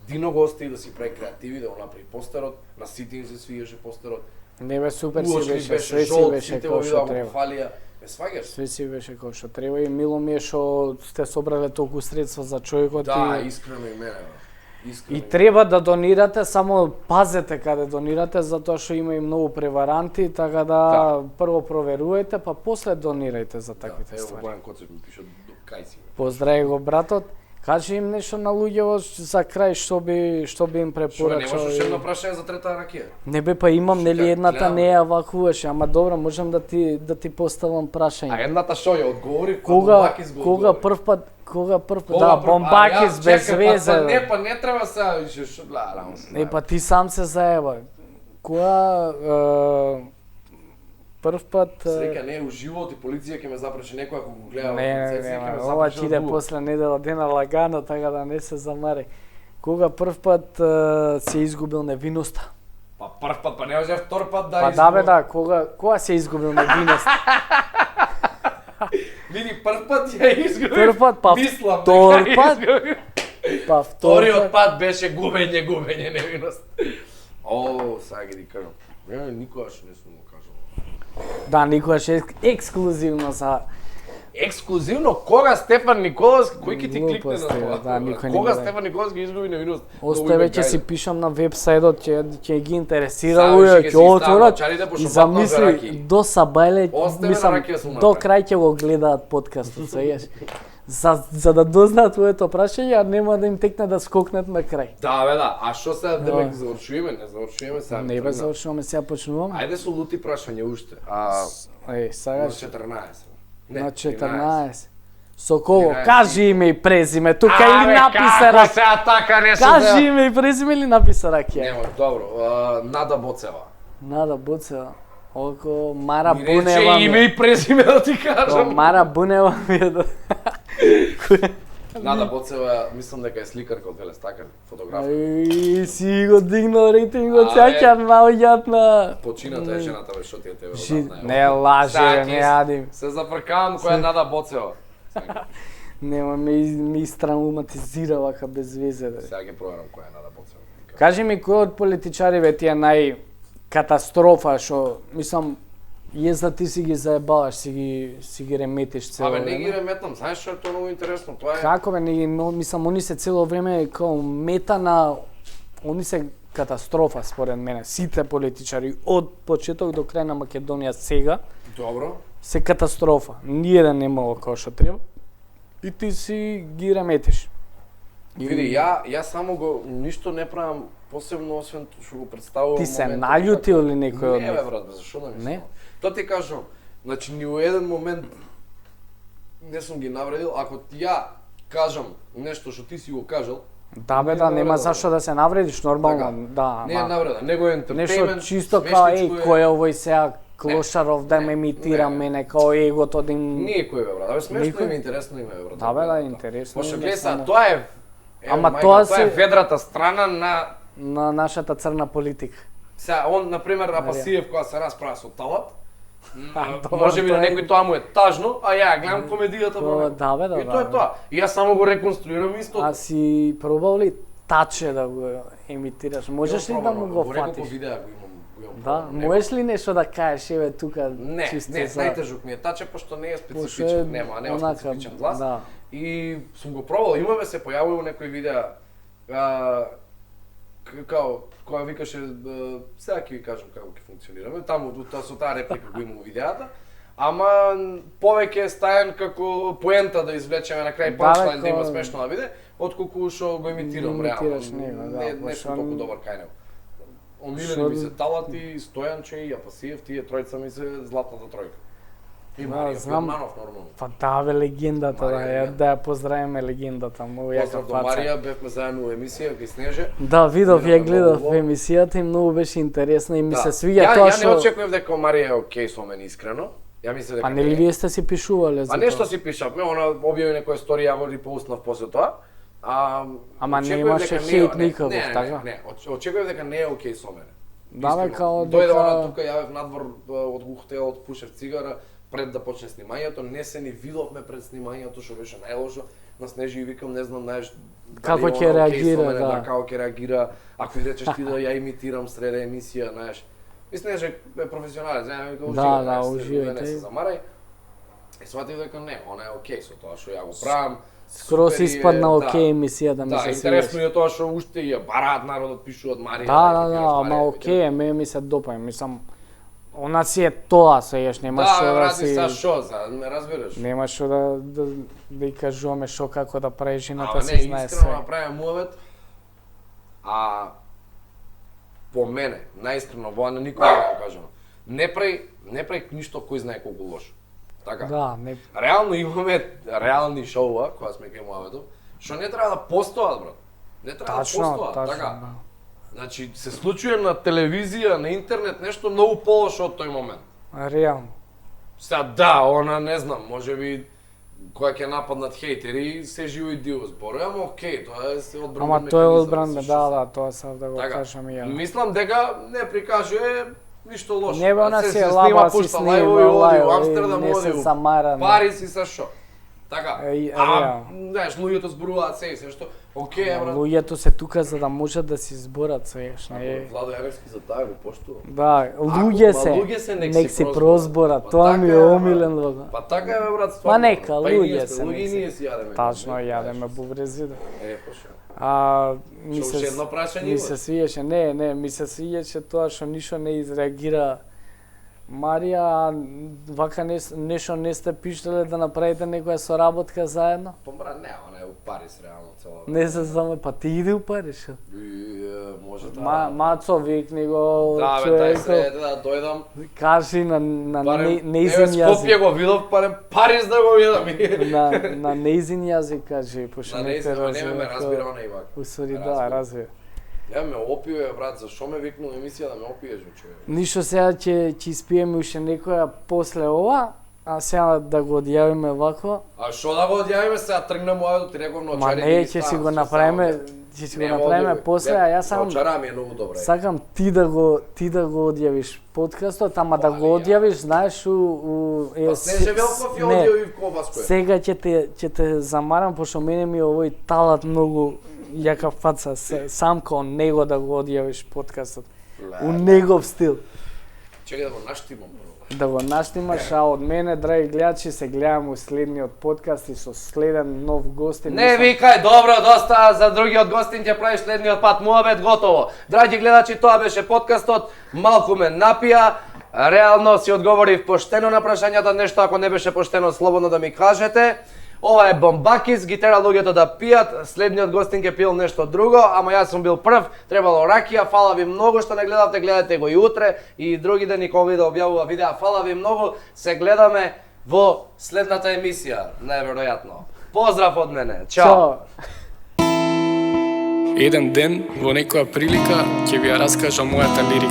Дино го остави да си прави креативи, да го направи постерот, на сите им се свиеше постерот. Не бе, супер си Уошли беше, беше све си жолт, беше сите како го што видоа го треба. фалија. Ме сваѓаш? Све си беше како што треба и мило ми е што сте собрале толку средства за човекот Да, и... искрено и мене, бе. Искрено. И треба да донирате, само пазете каде донирате, затоа што има и многу преваранти, така да прво проверувајте, па после донирајте за таквите Ево, ствари. Бојан Коцев ми пише до кај си. Поздрави го братот. Кажи им нешто на луѓето за крај што би им Што препорачал. немаш уште едно прашање за трета ракија? Не бе, па имам, нели Што, едната гледам. не ја вакуваше, ама добро, можам да ти поставам А прашање. едната што ја одговори, Кога прв пат, да, Бомбакис без везе. Па бе. не, па не треба сега више што гледам. Не, па ти сам се заеба. Кога прв пат... Среќа не е уживо, и полиција ќе ме запраши некој ако го гледа. Не, ова ќе иде после недела дена лагано, така да не се замари. Кога прв пат се изгубил невиноста? Па прв пат, па не може втор пат да Па да бе, да, кога се изгубил невиноста? Види, прв пат ја изгуби. Прв пат, па мислам втор дека ја пат? изгуби. Па Вториот пат беше губење невиност. О, сега ги ти кажам. Не, никогаш не сум го кажал. Да, никогаш ексклузивно за... Ексклузивно кога Стефан Николовски, кој ќе ти кликне на Глупости, тоа? да, никој не Кога го Стефан Николовски изгуби невиност? Оставе ќе си пишам на вебсајтот, ќе ги интересира Сега луѓе, ќе ќе си ставам отворат чарите, пошто и батнав за замисли ракии. до Сабајле, Оставе на мислам, ракија сум до направил. крај ќе го гледаат подкастот, сеќаш. за да дознаат твоето прашање, а нема да им текне да скокнат на крај. Да, бе, да. А што сега демек завршуваме? Не завршуваме сега. Не бе завршуваме, сега почнуваме. Ајде со лути прашање уште. Сега На 14. Не, на 13. 14. Соколо, 13. кажи име и презиме тука или написа рак. Сега така не Кажи име и презиме или написа ракија. Нема, добро. Нада Боцева. Нада Буцева. Око Мара Ми Бунева. рече име и презиме да ти кажам. Мара Бунева ми е да... Нада Боцева, мислам дека е сликарка од Велестакар, фотограф. Си го дигнал рейтингот, сега ќе наоѓаат на... Почината е жената бе, што ти е тебе одавна. Не лаже, не јадим. Се зафркавам која е Нада Боцева. Нема ми истравматизира вака без везе. Сега ќе проверам која е Нада Боцева. Кажи ми кој од политичариве ти е катастрофа, што, мислам, да ти си ги заебаваш, си ги реметиш цело Абе, време. не ги реметам, знаеш што е тоа многу интересно, тоа е... Како бе, мислам, они се цело време као мета на... Они се катастрофа, според мене. Сите политичари, од почеток до крај на Македонија сега, Добро. се катастрофа. Ниеден немало како што треба. И ти си ги реметиш. Види, ја само го ништо не правам посебно освен што го представувам. Ти се моментот наљутил или некој од Не, них? бе, брат, зашо да мислам? Не? Тоа ти кажам, значи ни у еден момент не сум ги навредил, ако ја кажам нешто што ти си го кажал, Да бе, Не да, е нема навреда, зашо бе. да се навредиш, нормално, Така. да. не е ама навреда, него е Нешто ентертеймент. чисто као, смешничко кој е овој сега Клошаров да не, ме имитира не. мене, као егото да им... Не е кој бе, брат. Абе смешно Никој? име, интересно име, брат. Да бе, да, интересно Пошто име, гледа, само- тоа е Ама мајка, тоа тоа е се- ведрата страна на На нашата црна политика. сега он на пример Апасиев кога се расправа со Талат. добро, Може би на тоа е- некој тоа му е тажно, а ја гледам комедијата во него. Да бе, да, И тоа да, е тоа. И јас само го реконструирам истото. А си пробал ли таче да го имитираш? Можеш ли да му го неколку фатиш? видеа го имам Да, пробано. можеш ли нешто да кажеш, еве тука Не, чисто не, за... најтежок ми е таче, пошто не е Пошто е специфичен, нема онака, специфичен глас. да. И сум го пробал, имаме се појавило некои видеа, као, која викаше, сега ќе ви кажам како ќе функционираме, таму со таа реплика го има у видеата, ама повеќе е стаен како поента да извлечеме на крај Да, панчлайн да бе, има ко- смешно да биде, отколку што го имитирам реално. Имитираш него, да, Не пошто сум толку добар кај него. Омилени ми се Талати, Стојанче и Апасиев, тие тројца ми се златната тројка. И Да, Марија знам. Ферманов нормално. Па да бе, легендата, Марија, да ја поздравиме легендата, многу јака Поздрав до фаца. Марија, бевме заедно у емисија, кај Снеже. Да, видов, ја Видовме гледав многу. емисијата и многу беше интересна и ми се свиѓа Ја тоа не што... очекував дека Марија е окей со мене искрено. Ја мислев дека Па нели вие сте си пишувале за Па нешто тоа? си пишавме, она објави некоја сторија, ја го репостнав после тоа. Ама не очекував имаше дека хейт не, никаков, не, така? Не, очекував дека не е окей со мене. Да, бе, Искрено. као Дојде дека- она тука, јавев надвор од хотелот, пушев цигара пред да почне снимањето, не се ни видовме пред снимањето, што беше најлошо. На Снежи и викам, не знам, знаеш, Како дали ќе она окей со реагира, мене, да. како ќе реагира, ако речеш ти да ја имитирам среде емисија, знаеш. И Снежи е професионалец, знаеш, вика, Да, уживај, да, знаеш, уживајте. не се замарај. И сватив дека не, она е окей со тоа што ја го правам. Скоро супер си е, испадна да. окей емисијата, ми Да, се интересно свиѓа. е тоа што уште ја бараат народот, пишуваат Марија. Да, ама окей, ме ми се допаѓа, мислам, она си е тоа, сееш, нема Да, што бе, да брати, си... са шо, не разбираш. Нема што да и кажуваме шо како да прави жената, Ама се не, знае искрено све. направи муавет, а по мене, најискрено, во на никој не го кажам. Не прави ништо кој знае колку лошо. Така. Да, не... Реално имаме реални шоуа, кога сме кај муаветов, што не треба да постојат, брат. Не треба Тачно, да постојат, тачно, така. да. Значи, се случува на телевизија, на интернет, нешто многу полошо од тој момент. Реално. Сега да, она не знам, може би која ќе нападнат хейтери, се живо и диво збори, ама окей, тоа е се одбранен Ама тоа е механизам, одбранба, се да, што да, тоа сам да го Така. кажам и ја. Мислам дека не прикажува ништо лошо. Не бе, она Се си е снима, лаба, си пушта снима, лајвови, оди у лајвови, Амстердам, не се оди у замара, не. Париз и са шо. Така. реално. Знаеш, луѓето зборуваат се и се што. Окей, брат. Луѓето се тука за да можат да си зборат, сееш, не. Владо Јаневски за таа го поштува. Да, луѓе се, нек си прозборат, Па тоа така ми е, е брат. омилен лого. Па така е, бе, брат, стварно. нека, Па и ние луѓе сме се, луѓе и нека. ние си јадеме. Тачно, Не, јадеме бубрези. Да. Па шо. Ми Што, се уште едно прашање ми имаш? се свиеше, не, ми се свиеше тоа што ништо не изреагира Марија, вака нешто не сте пиштеле да направите некоја соработка заедно? Па брат, не, она е у Париз реално цела. Не се знаме, па ти иде у Париж. Може Мацо, викни го да, бе, тај се да дојдам. Кажи на нејзин Еве Скопје јазик. го видов, парем Париз да го видам. На нејзин јазик кажи, пошто На не те нејзин, не ме разбира разбира. она и вака. Усвари да, разбира. Ја ме опие, брат, зашо ме викнул емисија да ме опиеш, бе, човек? Ништо, сега ќе испиеме уште некоја после ова, а сега да го одјавиме вако. А шо да го одјавиме сега, тргнем ово, ти реков на Ма очари. не, ќе си го направиме, после, а јас сакам Очара ми е многу добра. сакам ти да го одјавиш подкастот, ама да го одјавиш, знаеш, Па Снеже Велков ја одјави в Кобаско. Сега ќе те замарам, пошто мене ми овој талат многу јака фаца, сам кон него да го одјавиш подкастот. У негов стил. Чекај да го наштимам. Да го наштимаш, а од мене, драги гледачи, се гледаме у следниот подкаст и со следен нов гостин. Не викај, добро, доста, за другиот гостин ќе правиш следниот пат, муабет готово. Драги гледачи, тоа беше подкастот, малку ме напија, реално си одговорив поштено на прашањата, нешто ако не беше поштено, слободно да ми кажете. Ова е Бомбакис, ги тера луѓето да пијат, следниот гостин ќе пил нешто друго, ама јас сум бил прв, требало ракија, фала ви многу што не гледавте, гледате го и утре и други дени кога да објавува видеа, фала ви многу, се гледаме во следната емисија, најверојатно. Поздрав од мене, чао! Еден ден, во некоја прилика, ќе ви ја раскажам мојата лирика.